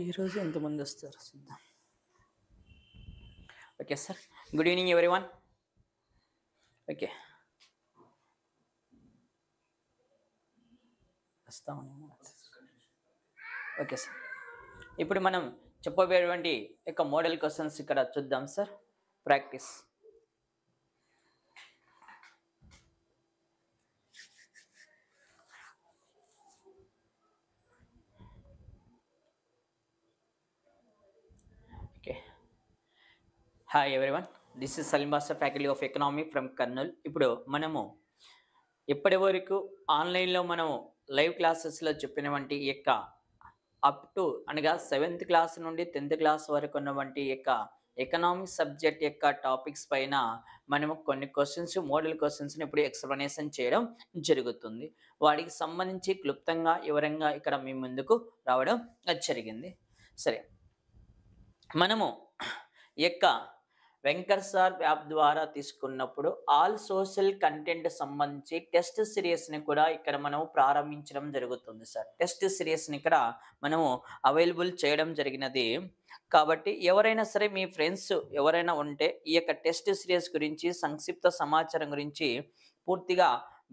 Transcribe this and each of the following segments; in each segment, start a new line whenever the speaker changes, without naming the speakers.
ఈరోజు ఎంతమంది వస్తారు చూద్దాం. Okay sir, good evening everyone. Okay, వస్తామని. ఓకే సార్, ఇప్పుడు మనం చెప్పబోయేటువంటి యొక్క మోడల్ క్వశ్చన్స్ ఇక్కడ చూద్దాం సార్. Practice. Okay, hi everyone, this is Salim Basha, faculty of economy from Kurnool. ఇప్పుడు మనము ఇప్పటి వరకు ఆన్లైన్లో మనము లైవ్ క్లాసెస్లో చెప్పినటువంటి యొక్క అప్ టు అనగా 7th క్లాస్ నుండి 10th క్లాస్ వరకు ఉన్నటువంటి యొక్క ఎకనామిక్స్ సబ్జెక్ట్ యొక్క టాపిక్స్ పైన మనము కొన్ని క్వశ్చన్స్, మోడల్ క్వశ్చన్స్ని ఇప్పుడు ఎక్స్ప్లెనేషన్ చేయడం జరుగుతుంది. వాటికి సంబంధించి క్లుప్తంగా వివరంగా ఇక్కడ మీ ముందుకు రావడం జరిగింది. సరే, మనము యొక్క వెంకట్ సార్ యాప్ ద్వారా తీసుకున్నప్పుడు ఆల్ సోషల్ కంటెంట్ సంబంధించి టెస్ట్ సిరీస్ని కూడా ఇక్కడ మనం ప్రారంభించడం జరుగుతుంది సార్. టెస్ట్ సిరీస్ని ఇక్కడ మనము అవైలబుల్ చేయడం జరిగినది. కాబట్టి ఎవరైనా సరే మీ ఫ్రెండ్స్ ఎవరైనా ఉంటే ఈ యొక్క టెస్ట్ సిరీస్ గురించి సంక్షిప్త సమాచారం గురించి పూర్తిగా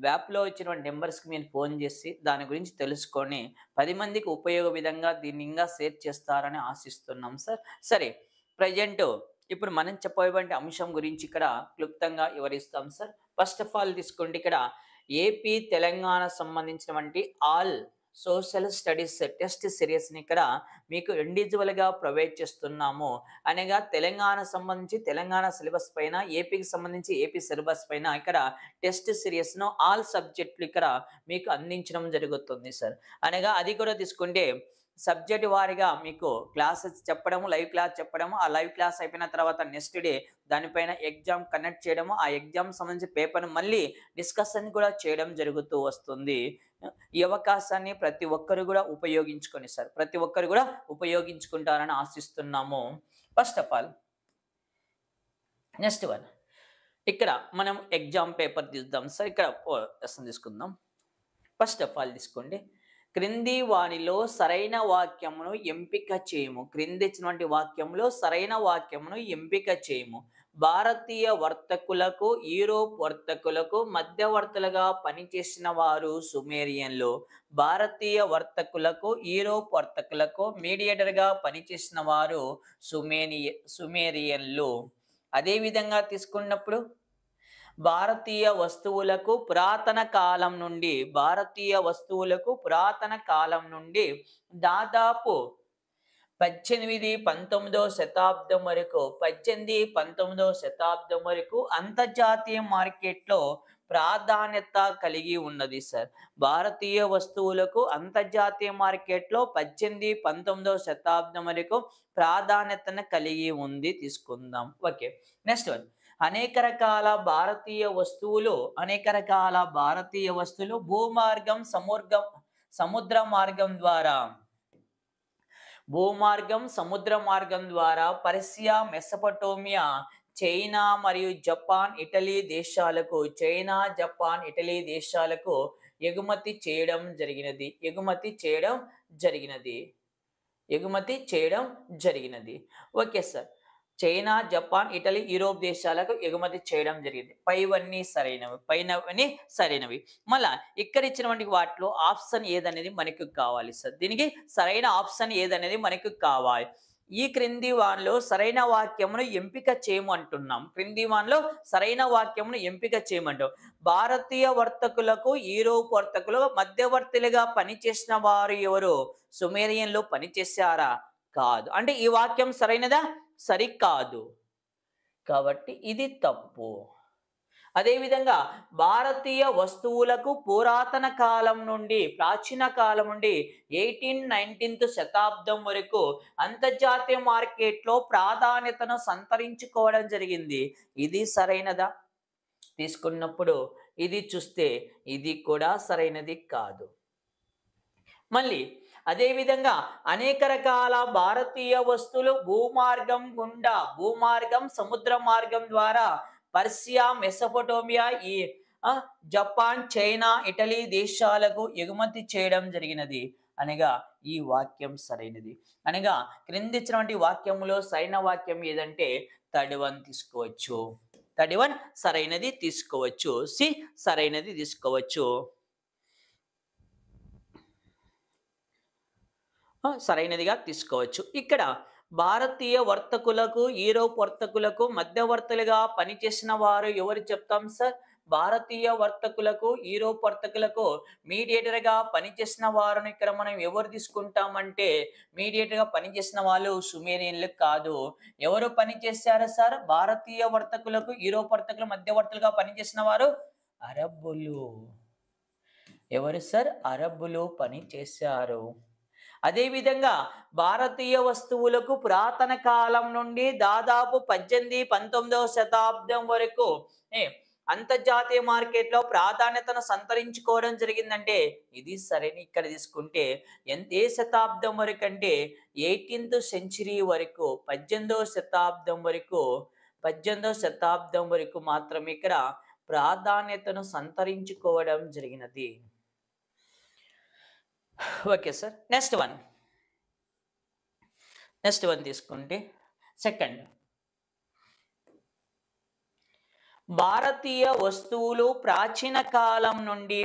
యాప్లో ఇచ్చిన నెంబర్స్కి మీరు ఫోన్ చేసి దాని గురించి తెలుసుకొని 10 మందికి ఉపయోగ విధంగా దీన్ని ఇంకా షేర్ చేస్తారని ఆశిస్తున్నాం సార్. సరే, ప్రజెంట్ ఇప్పుడు మనం చెప్పేటువంటి అంశం గురించి ఇక్కడ క్లుప్తంగా వివరిస్తాం సార్. ఫస్ట్ ఆఫ్ ఆల్ తీసుకోండి, ఇక్కడ ఏపీ తెలంగాణ సంబంధించినటువంటి ఆల్ సోషల్ స్టడీస్ టెస్ట్ సిరీస్ని ఇక్కడ మీకు ఇండివిజువల్గా ప్రొవైడ్ చేస్తున్నాము. అనగా తెలంగాణ సంబంధించి తెలంగాణ సిలబస్ పైన, ఏపీకి సంబంధించి ఏపీ సిలబస్ పైన ఇక్కడ టెస్ట్ సిరీస్ను ఆల్ సబ్జెక్టులు ఇక్కడ మీకు అందించడం జరుగుతుంది సార్. అనగా అది కూడా తీసుకుంటే సబ్జెక్ట్ వారిగా మీకు క్లాసెస్ చెప్పడము, లైవ్ క్లాస్ చెప్పడము, ఆ లైవ్ క్లాస్ అయిపోయిన తర్వాత నెక్స్ట్ డే దానిపైన ఎగ్జామ్ కండక్ట్ చేయడము, ఆ ఎగ్జామ్ సంబంధించి పేపర్ను మళ్ళీ డిస్కషన్ కూడా చేయడం జరుగుతూ వస్తుంది. ఈ అవకాశాన్ని ప్రతి ఒక్కరు కూడా ఉపయోగించుకొని సార్, ప్రతి ఒక్కరు కూడా ఉపయోగించుకుంటారని ఆశిస్తున్నాము. First of all next one, ఇక్కడ మనం ఎగ్జామ్ పేపర్ తీద్దాం సార్. ఇక్కడ తీసుకుందాం. ఫస్ట్ ఆఫ్ ఆల్ తీసుకోండి, క్రింది వానిలో సరైన వాక్యమును ఎంపిక చేయము. క్రింది ఇచ్చినటువంటి వాక్యంలో సరైన వాక్యమును ఎంపిక చేయము. భారతీయ వర్తకులకు, యూరోప్ వర్తకులకు మధ్యవర్తులుగా పనిచేసిన వారు సుమేరియన్లు. భారతీయ వర్తకులకు, యూరోప్ వర్తకులకు మీడియేటర్గా పనిచేసిన వారు సుమేరియన్లు. అదేవిధంగా తీసుకున్నప్పుడు భారతీయ వస్తువులకు పురాతన కాలం నుండి, భారతీయ వస్తువులకు పురాతన కాలం నుండి దాదాపు 18-19వ శతాబ్దం వరకు 18-19వ శతాబ్దం వరకు అంతర్జాతీయ మార్కెట్లో ప్రాధాన్యత కలిగి ఉన్నది సార్. భారతీయ వస్తువులకు అంతర్జాతీయ మార్కెట్లో 18-19వ శతాబ్దం వరకు ప్రాధాన్యతను కలిగి ఉంది. తీసుకుందాం. ఓకే, నెక్స్ట్ వన్, అనేక రకాల భారతీయ వస్తువులు భూమార్గం, సముద్ర మార్గం ద్వారా పర్షియా, మెసొపొటేమియా, చైనా మరియు జపాన్, ఇటలీ దేశాలకు ఎగుమతి చేయడం జరిగినది. Okay sir, China, Japan, Italy, Europe దేశాలకు ఎగుమతి చేయడం జరిగింది. పైనవన్నీ సరైనవి. మళ్ళా ఇక్కడ ఇచ్చినటువంటి వాటిలో ఆప్షన్ ఏదనేది మనకు కావాలి సార్. దీనికి సరైన ఆప్షన్ ఏదనేది మనకు కావాలి. ఈ క్రింది వానిలో సరైన వాక్యమును ఎంపిక చేయమంటున్నాం. భారతీయ వర్తకులకు, యూరోప్ వర్తకులు మధ్యవర్తులుగా పనిచేసిన వారు ఎవరు? సుమేరియన్లు పనిచేశారా? కాదు. అంటే ఈ వాక్యం సరైనదా? సరికాదు. కాబట్టి ఇది తప్పు. అదేవిధంగా భారతీయ వస్తువులకు పురాతన కాలం నుండి, ప్రాచీన కాలం నుండి 18-19th శతాబ్దం వరకు అంతర్జాతీయ మార్కెట్లో ప్రాధాన్యతను సంతరించుకోవడం జరిగింది. ఇది సరైనదా? తీసుకున్నప్పుడు ఇది చూస్తే ఇది కూడా సరైనది కాదు. మళ్ళీ అదేవిధంగా అనేక రకాల భారతీయ వస్తువులు భూమార్గం, సముద్ర మార్గం ద్వారా Persia, Mesopotamia, Japan, China, Italy దేశాలకు ఎగుమతి చేయడం జరిగినది. అనగా ఈ వాక్యం సరైనది. అనగా క్రింది ఇచ్చినటువంటి వాక్యములో సరైన వాక్యం ఏదంటే థర్డ్ వన్ తీసుకోవచ్చు. థర్డ్ వన్ సరైనది తీసుకోవచ్చు. సి సరైనది తీసుకోవచ్చు. సరైనదిగా తీసుకోవచ్చు. ఇక్కడ భారతీయ వర్తకులకు యూరోప్ వర్తకులకు మధ్యవర్తులుగా పనిచేసిన వారు ఎవరు చెప్తాం సార్? భారతీయ వర్తకులకు యూరోప్ వర్తకులకు మీడియేటర్గా పనిచేసిన వారిని ఇక్కడ మనం ఎవరు తీసుకుంటామంటే మీడియేటర్గా పనిచేసిన వాళ్ళు సుమేరియన్లు కాదు. ఎవరు పనిచేశారు సార్? భారతీయ వర్తకులకు యూరోప్ వర్తకులు మధ్యవర్తులుగా పనిచేసిన వారు అరబ్బులు. ఎవరు సార్? అరబ్బులు పని చేశారు. అదేవిధంగా భారతీయ వస్తువులకు పురాతన కాలం నుండి దాదాపు 18-19వ శతాబ్దం వరకు అంతర్జాతీయ మార్కెట్లో ప్రాధాన్యతను సంతరించుకోవడం జరిగిందంటే ఇది సరైన. ఇక్కడ తీసుకుంటే ఏ శతాబ్దం వరకు అంటే 18th century వరకు, 18వ శతాబ్దం వరకు మాత్రమే ఇక్కడ ప్రాధాన్యతను సంతరించుకోవడం జరిగినది. Okay sir. నెక్స్ట్ వన్ తీసుకుంటే సెకండ్, భారతీయ వస్తువులు ప్రాచీన కాలం నుండి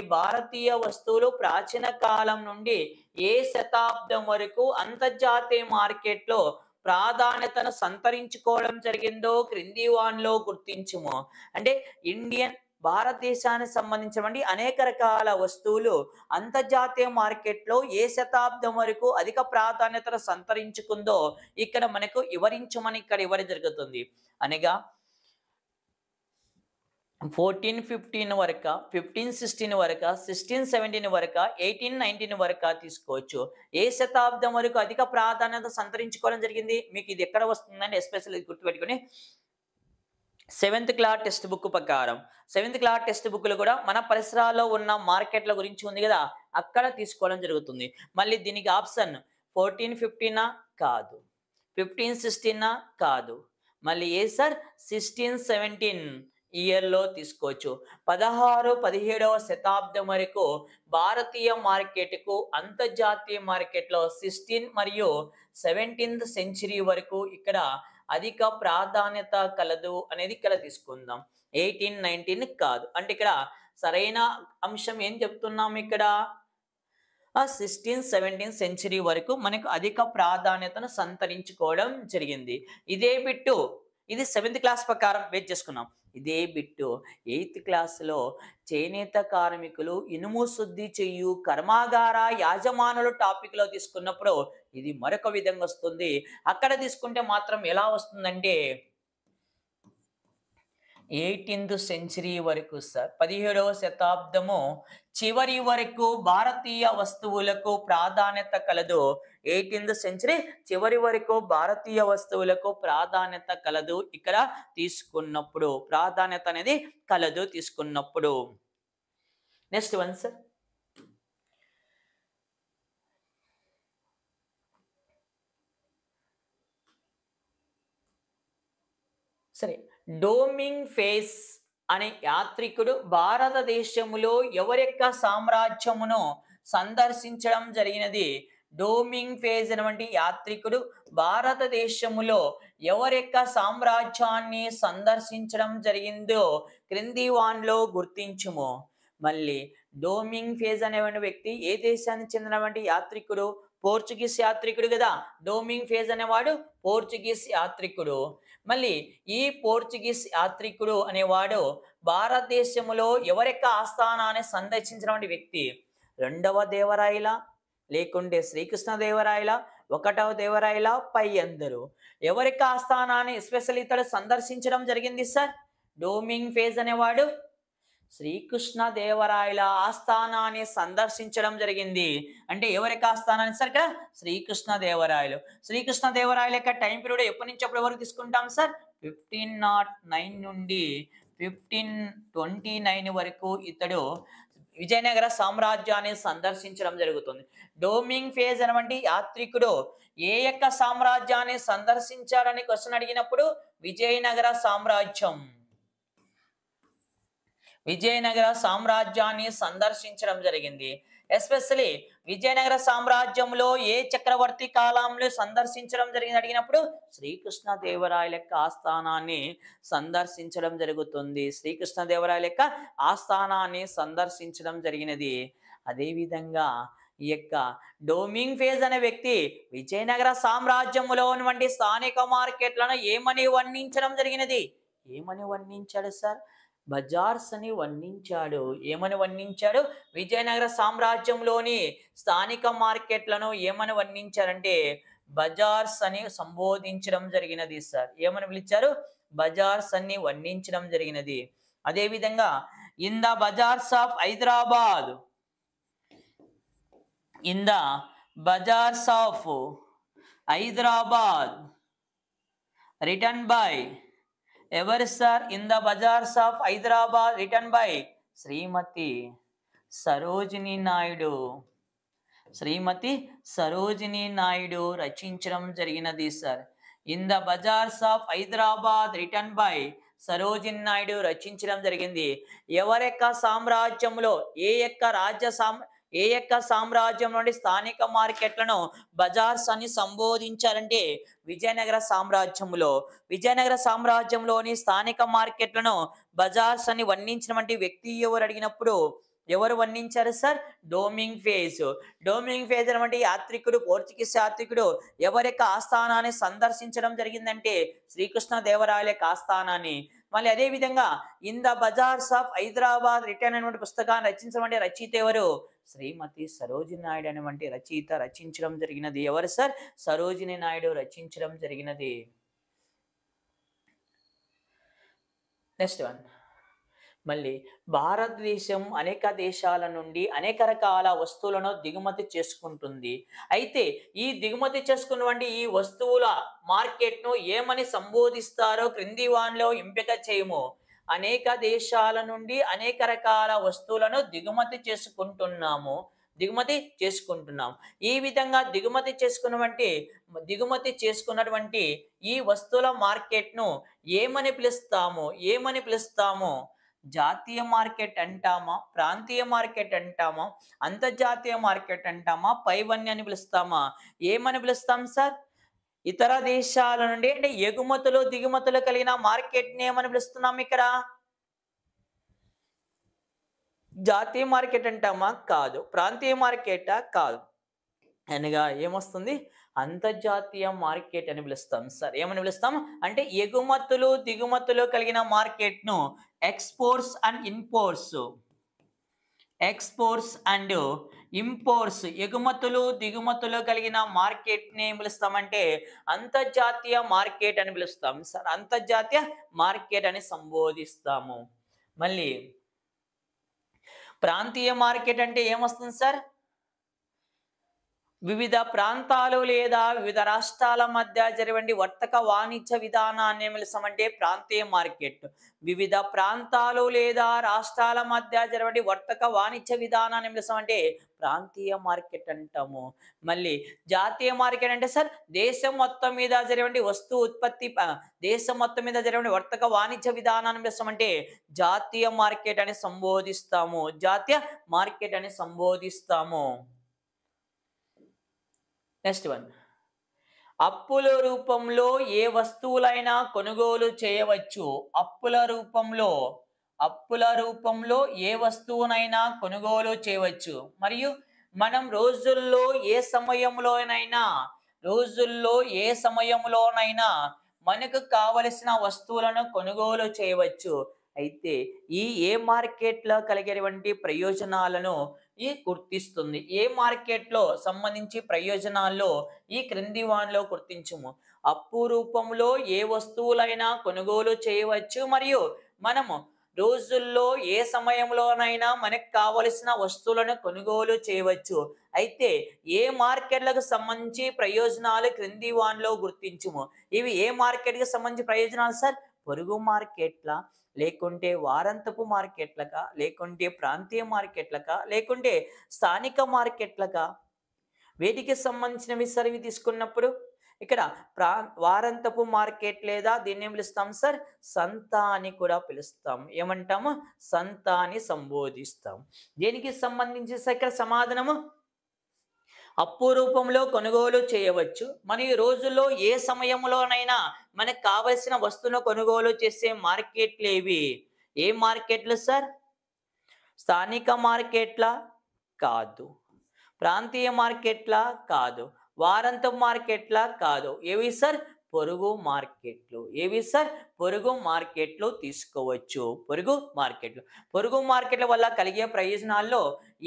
ఏ శతాబ్దం వరకు అంతర్జాతీయ మార్కెట్లో ప్రాధాన్యతను సంతరించుకోవడం జరిగిందో క్రింది వానిలో గుర్తించుము. అంటే భారతదేశానికి సంబంధించినటువంటి అనేక రకాల వస్తువులు అంతర్జాతీయ మార్కెట్లో ఏ శతాబ్దం వరకు అధిక ప్రాధాన్యతను సంతరించుకుందో ఇక్కడ మనకు వివరించమని ఇక్కడ ఇవ్వడం జరుగుతుంది. అనగా 1415 వరకు, 1516 వరకు, 1617 వరకు, 1819 వరకు తీసుకోవచ్చు. ఏ శతాబ్దం వరకు అధిక ప్రాధాన్యత సంతరించుకోవడం జరిగింది? మీకు ఇది ఎక్కడ వస్తుందంటే ఎస్పెషల్ ఇది గుర్తుపెట్టుకుని 7th క్లాస్ టెక్స్ట్ బుక్ ప్రకారం 7th క్లాస్ టెక్స్ట్ బుక్లు కూడా మన పరిసరాల్లో ఉన్న మార్కెట్ల గురించి ఉంది కదా, అక్కడ తీసుకోవడం జరుగుతుంది. మళ్ళీ దీనికి ఆప్షన్ 1415 కాదు, 1516 కాదు, మళ్ళీ ఏ సార్ 1617 ఇయర్లో తీసుకోవచ్చు. 16-17వ శతాబ్దం వరకు భారతీయ మార్కెట్కు అంతర్జాతీయ మార్కెట్లో 16 మరియు 17th century వరకు ఇక్కడ అధిక ప్రాధాన్యత కలదు అనేది ఇక్కడ తీసుకుందాం. 1819 కాదు. అంటే ఇక్కడ సరైన అంశం ఏం చెప్తున్నాం? ఇక్కడ 16-17th century వరకు మనకు అధిక ప్రాధాన్యతను సంతరించుకోవడం జరిగింది. ఇదే బిట్టు ఇది 7th క్లాస్ ప్రకారం వెయిట్ చేసుకున్నాం. ఇదే బిట్టు 8th క్లాస్లో చేనేత కార్మికులు, ఇనుము శుద్ధి చెయ్యు కర్మాగార యాజమానులు టాపిక్లో తీసుకున్నప్పుడు ఇది మరొక విధంగా వస్తుంది. అక్కడ తీసుకుంటే మాత్రం ఎలా వస్తుందంటే 18th century వరకు సార్, 17వ శతాబ్దము చివరి వరకు భారతీయ వస్తువులకు ప్రాధాన్యత కలదు. 18th century చివరి వరకు భారతీయ వస్తువులకు ప్రాధాన్యత కలదు. ఇక్కడ తీసుకున్నప్పుడు ప్రాధాన్యత అనేది కలదు తీసుకున్నప్పుడు. నెక్స్ట్ వన్ సార్, సరే, డోమింగ్ ఫేస్ అనే యాత్రికుడు భారతదేశంలో ఎవరెక్క సామ్రాజ్యమును సందర్శించడం జరిగినది? డోమింగ్ ఫేజ్ అనేటువంటి యాత్రికుడు భారతదేశములో ఎవరెక్క సామ్రాజ్యాన్ని సందర్శించడం జరిగిందో క్రింది వాన్లో గుర్తించుము. మళ్ళీ డోమింగ్ ఫేజ్ అనేటువంటి వ్యక్తి ఏ దేశానికి చెందినటువంటి యాత్రికుడు? పోర్చుగీస్ యాత్రికుడు కదా. డోమింగ్ ఫేజ్ అనేవాడు పోర్చుగీస్ యాత్రికుడు. మళ్ళీ ఈ పోర్చుగీస్ యాత్రికుడు అనేవాడు భారతదేశంలో ఎవరెక్క ఆస్థానాన్ని సందర్శించినటువంటి వ్యక్తి? 2వ దేవరాయల, లేకుంటే శ్రీకృష్ణదేవరాయల, 1వ దేవరాయల, పై అందరూ ఎవరెక్క ఆస్థానాన్ని ఎస్పెషల్ ఇతడు సందర్శించడం జరిగింది సార్? డోమింగ్ ఫేజ్ అనేవాడు శ్రీకృష్ణదేవరాయల ఆస్థానాన్ని సందర్శించడం జరిగింది. అంటే ఎవరికి ఆస్థానాన్ని సార్? ఇక్కడ శ్రీకృష్ణదేవరాయలు. శ్రీకృష్ణదేవరాయల యొక్క టైం పీరియడ్ ఎప్పటి నుంచి ఎప్పటి వరకు తీసుకుంటాం సార్? 1509 నుండి 1529 వరకు ఇతడు విజయనగర సామ్రాజ్యాన్ని సందర్శించడం జరుగుతుంది. డోమింగ్ ఫేజ్ అనేటువంటి యాత్రికుడు ఏ యొక్క సామ్రాజ్యాన్ని సందర్శించారని క్వశ్చన్ అడిగినప్పుడు విజయనగర సామ్రాజ్యాన్ని సందర్శించడం జరిగింది. ఎస్పెషలీ విజయనగర సామ్రాజ్యంలో ఏ చక్రవర్తి కాలంలో సందర్శించడం జరిగింది అడిగినప్పుడు శ్రీకృష్ణదేవరాయల యొక్క ఆస్థానాన్ని సందర్శించడం జరుగుతుంది. శ్రీకృష్ణదేవరాయల యొక్క ఆస్థానాన్ని సందర్శించడం జరిగినది. అదేవిధంగా ఈ యొక్క డోమింగ్ ఫేజ్ అనే వ్యక్తి విజయనగర సామ్రాజ్యంలో ఉన్నటువంటి స్థానిక మార్కెట్లను ఏమని వర్ణించడం జరిగినది? ఏమని వర్ణించాడు సార్? బజార్స్ అని వర్ణించాడు. ఏమని వర్ణించాడు? విజయనగర సామ్రాజ్యంలోని స్థానిక మార్కెట్లను ఏమని వర్ణించారంటే బజార్స్ అని సంబోధించడం జరిగినది సార్. ఏమని పిలిచారు? బజార్స్ అని వర్ణించడం జరిగినది. అదేవిధంగా in the bazaars of Hyderabad, in the bazaars of Hyderabad written by ఎవరు sir? In the bazaars of Hyderabad written by Shrimati Sarojini Naidu. Shrimati Sarojini Naidu రచించడం జరిగినది sir. In the bazaars of Hyderabad written by Sarojini Naidu రచించడం జరిగింది. ఎవరి యొక్క సామ్రాజ్యంలో ఏ యొక్క సామ్రాజ్యం నుండి స్థానిక మార్కెట్లను బజార్స్ అని సంబోధించారంటే విజయనగర సామ్రాజ్యంలో. విజయనగర సామ్రాజ్యంలోని స్థానిక మార్కెట్లను బజార్స్ అని వర్ణించినటువంటి వ్యక్తి ఎవరు అడిగినప్పుడు ఎవరు వర్ణించారు సార్? డోమింగ్ ఫేజ్. డోమింగ్ ఫేజ్ అనేటువంటి యాత్రికుడు, పోర్చుగీస్ యాత్రికుడు ఎవరి యొక్క ఆస్థానాన్ని సందర్శించడం జరిగిందంటే శ్రీకృష్ణదేవరాయల యొక్క ఆస్థానాన్ని. మళ్ళీ అదే విధంగా in the bazaars of Hyderabad return అనేటువంటి పుస్తకాన్ని రచించమంటే రచయిత ఎవరు? శ్రీమతి సరోజిని నాయుడు అనేటువంటి రచయిత రచించడం జరిగినది. ఎవరు సార్? సరోజిని నాయుడు రచించడం జరిగినది. Next one. మళ్ళీ భారతదేశం అనేక దేశాల నుండి అనేక రకాల వస్తువులను దిగుమతి చేసుకుంటుంది. అయితే ఈ దిగుమతి చేసుకున్నటువంటి ఈ వస్తువుల మార్కెట్ను ఏమని సంబోధిస్తారో క్రింది వానిలో ఎంపిక చేయము. అనేక దేశాల నుండి అనేక రకాల వస్తువులను దిగుమతి చేసుకుంటున్నాం. ఈ విధంగా దిగుమతి చేసుకున్నటువంటి ఈ వస్తువుల మార్కెట్ను ఏమని పిలుస్తాము? జాతీయ మార్కెట్ అంటామా, ప్రాంతీయ మార్కెట్ అంటామా, అంతర్జాతీయ మార్కెట్ అంటామా, పైవన్నీ అని పిలుస్తామా? ఏమని పిలుస్తాం సార్? ఇతర దేశాల నుండి అంటే ఎగుమతులు దిగుమతులు కలిగిన మార్కెట్ ని ఏమని పిలుస్తున్నాం? ఇక్కడ జాతీయ మార్కెట్ అంటామా? కాదు. ప్రాంతీయ మార్కెట్ కాదు. అనగా ఏమొస్తుంది? అంతర్జాతీయ మార్కెట్ అని పిలుస్తాం సార్. ఏమని పిలుస్తాం అంటే ఎగుమతులు దిగుమతులు కలిగిన మార్కెట్ ను ఎక్స్పోర్ట్స్ అండ్ ఇంపోర్ట్స్ ఎగుమతులు దిగుమతులు కలిగిన మార్కెట్ ని ఏం పిలుస్తామంటే అంతర్జాతీయ మార్కెట్ అని పిలుస్తాం సార్. అంతర్జాతీయ మార్కెట్ అని సంబోధిస్తాము. మళ్ళీ ప్రాంతీయ మార్కెట్ అంటే ఏమొస్తుంది సార్? వివిధ ప్రాంతాలు లేదా వివిధ రాష్ట్రాల మధ్య జరిగే వర్తక వాణిజ్య విధానాన్ని పిలుస్తామంటే ప్రాంతీయ మార్కెట్. వివిధ ప్రాంతాలు లేదా రాష్ట్రాల మధ్య జరిగే వర్తక వాణిజ్య విధానాన్ని పిలుస్తామంటే ప్రాంతీయ మార్కెట్ అంటాము. మళ్ళీ జాతీయ మార్కెట్ అంటే సార్ దేశం మొత్తం మీద జరిగే వస్తు ఉత్పత్తి, దేశం మొత్తం మీద జరిగే వర్తక వాణిజ్య విధానాన్ని పిలుస్తామంటే జాతీయ మార్కెట్ అని సంబోధిస్తాము. జాతీయ మార్కెట్ అని సంబోధిస్తాము. Next one. అప్పుల రూపంలో ఏ వస్తువులైనా కొనుగోలు చేయవచ్చు. అప్పుల రూపంలో ఏ వస్తువునైనా కొనుగోలు చేయవచ్చు. మరియు మనం రోజుల్లో ఏ సమయంలోనైనా మనకు కావలసిన వస్తువులను కొనుగోలు చేయవచ్చు. అయితే ఏ మార్కెట్లో కలిగేటువంటి ప్రయోజనాలను గుర్తిస్తుంది. ఏ మార్కెట్లో సంబంధించి ప్రయోజనాల్లో ఈ క్రింది వానిలో గుర్తించుము. అప్పు రూపంలో ఏ వస్తువులైనా కొనుగోలు చేయవచ్చు మరియు మనము రోజుల్లో ఏ సమయంలోనైనా మనకు కావలసిన వస్తువులను కొనుగోలు చేయవచ్చు. అయితే ఏ మార్కెట్లకు సంబంధించి ప్రయోజనాలు క్రింది వానిలో గుర్తించుము. ఇవి ఏ మార్కెట్కి సంబంధించి ప్రయోజనాలు సార్? పొరుగు మార్కెట్ల, లేకుంటే వారాంతపు మార్కెట్లకా, లేకుంటే ప్రాంతీయ మార్కెట్లకా, లేకుంటే స్థానిక మార్కెట్లకా? వేటికి సంబంధించినవి సార్ ఇవి తీసుకున్నప్పుడు? ఇక్కడ వారాంతపు మార్కెట్ లేదా దీన్ని ఏం పిలుస్తాం సార్? సంత అని కూడా పిలుస్తాం. ఏమంటాము? సంత అని సంబోధిస్తాం. దేనికి సంబంధించి సార్ ఇక్కడ సమాధానము? అప్పు రూపంలో కొనుగోలు చేయవచ్చు. మన ఈ రోజుల్లో ఏ సమయంలోనైనా మనకు కావలసిన వస్తువును కొనుగోలు చేసే మార్కెట్లు ఏవి? ఏ మార్కెట్లు సార్? స్థానిక మార్కెట్లా? కాదు. ప్రాంతీయ మార్కెట్లా? కాదు. వారాంతపు మార్కెట్లా? కాదు. ఏవి సార్? పొరుగు మార్కెట్లు. ఏవి సార్? పొరుగు మార్కెట్లు తీసుకోవచ్చు. పొరుగు మార్కెట్లు. పొరుగు మార్కెట్ల వల్ల కలిగే ప్రయోజనాల్లో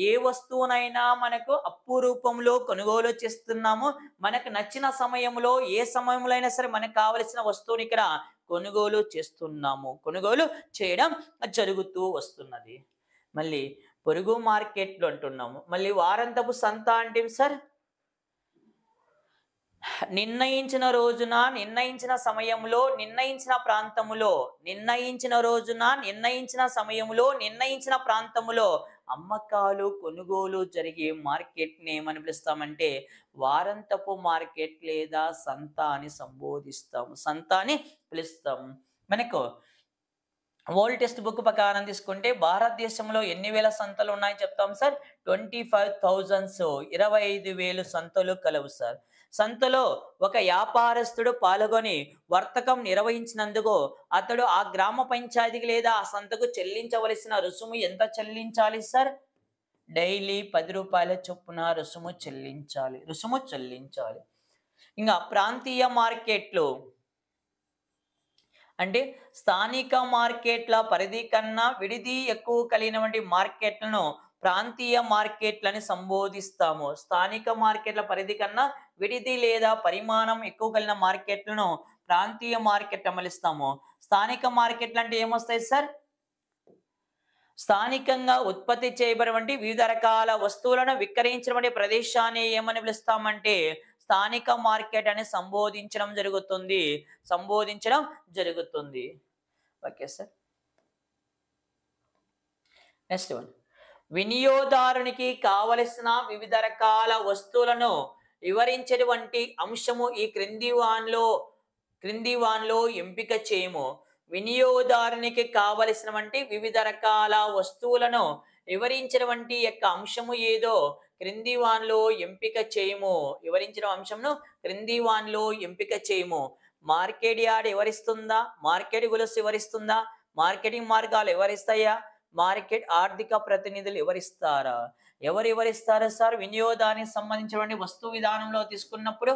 ఏ వస్తువునైనా మనకు అప్పు రూపంలో కొనుగోలు చేస్తున్నామో, మనకు నచ్చిన సమయంలో ఏ సమయంలో అయినా సరే మనకు కావలసిన వస్తువుని ఇక్కడ కొనుగోలు చేస్తున్నాము. కొనుగోలు చేయడం జరుగుతూ వస్తున్నది. మళ్ళీ పొరుగు మార్కెట్లు అంటున్నాము. మళ్ళీ వారాంతపు సంత అంటే సార్? నిర్ణయించిన రోజున, నిర్ణయించిన సమయంలో, నిర్ణయించిన ప్రాంతములో, నిర్ణయించిన రోజున, నిర్ణయించిన సమయంలో, నిర్ణయించిన ప్రాంతములో అమ్మకాలు కొనుగోలు జరిగే మార్కెట్ని ఏమని పిలుస్తామంటే వారాంతపు మార్కెట్ లేదా సంత అని సంబోధిస్తాము. సంత అని పిలుస్తాం. మనకు వరల్డ్ టెక్స్ట్ బుక్ ప్రకారం తీసుకుంటే భారతదేశంలో ఎన్ని వేల సంతలు ఉన్నాయి చెప్తాం సార్? 25,000. 25,000 సంతలు కలవు సార్. సంతలో ఒక వ్యాపారస్తుడు పాల్గొని వర్తకం నిర్వహించినందుకు అతడు ఆ గ్రామ పంచాయతీకి లేదా ఆ సంతకు చెల్లించవలసిన రుసుము ఎంత చెల్లించాలి సార్? డైలీ 10 రూపాయల చొప్పున రుసుము చెల్లించాలి. ఇంకా ప్రాంతీయ మార్కెట్లు అంటే స్థానిక మార్కెట్ల పరిధి కన్నా విడిది ఎక్కువ కలిగినటువంటి మార్కెట్లను ప్రాంతీయ మార్కెట్లని సంబోధిస్తాము. స్థానిక మార్కెట్ల పరిధి కన్నా విడిది లేదా పరిమాణం ఎక్కువ కలిగిన మార్కెట్లను ప్రాంతీయ మార్కెట్ అమలుస్తాము. స్థానిక మార్కెట్లు అంటే ఏమొస్తాయి సార్? స్థానికంగా ఉత్పత్తి చేయబడినటువంటి వివిధ రకాల వస్తువులను విక్రయించినటువంటి ప్రదేశాన్ని ఏమని పిలుస్తామంటే స్థానిక మార్కెట్ అని సంబోధించడం జరుగుతుంది. Okay sir. నెక్స్ట్ వన్, వినియోగదారునికి కావలసిన వివిధ రకాల వస్తువులను వివరించేటువంటి అంశము ఈ క్రింది వాన్లో ఎంపిక చేయము. వినియోగదారునికి కావలసినటువంటి వివిధ రకాల వస్తువులను వివరించినటువంటి యొక్క అంశము ఏదో క్రింది వాన్లో ఎంపిక చేయము. వివరించిన అంశంను క్రింది వాన్లో ఎంపిక చేయము. Market yard వివరిస్తుందా? మార్కెట్ గొలుసు వివరిస్తుందా? మార్కెటింగ్ మార్గాలు వివరిస్తాయా? మార్కెట్ ఆర్థిక ప్రతినిధులు వివరిస్తారా? ఎవరు వివరిస్తారా సార్? వినియోగానికి సంబంధించినటువంటి వస్తు విధానంలో తీసుకున్నప్పుడు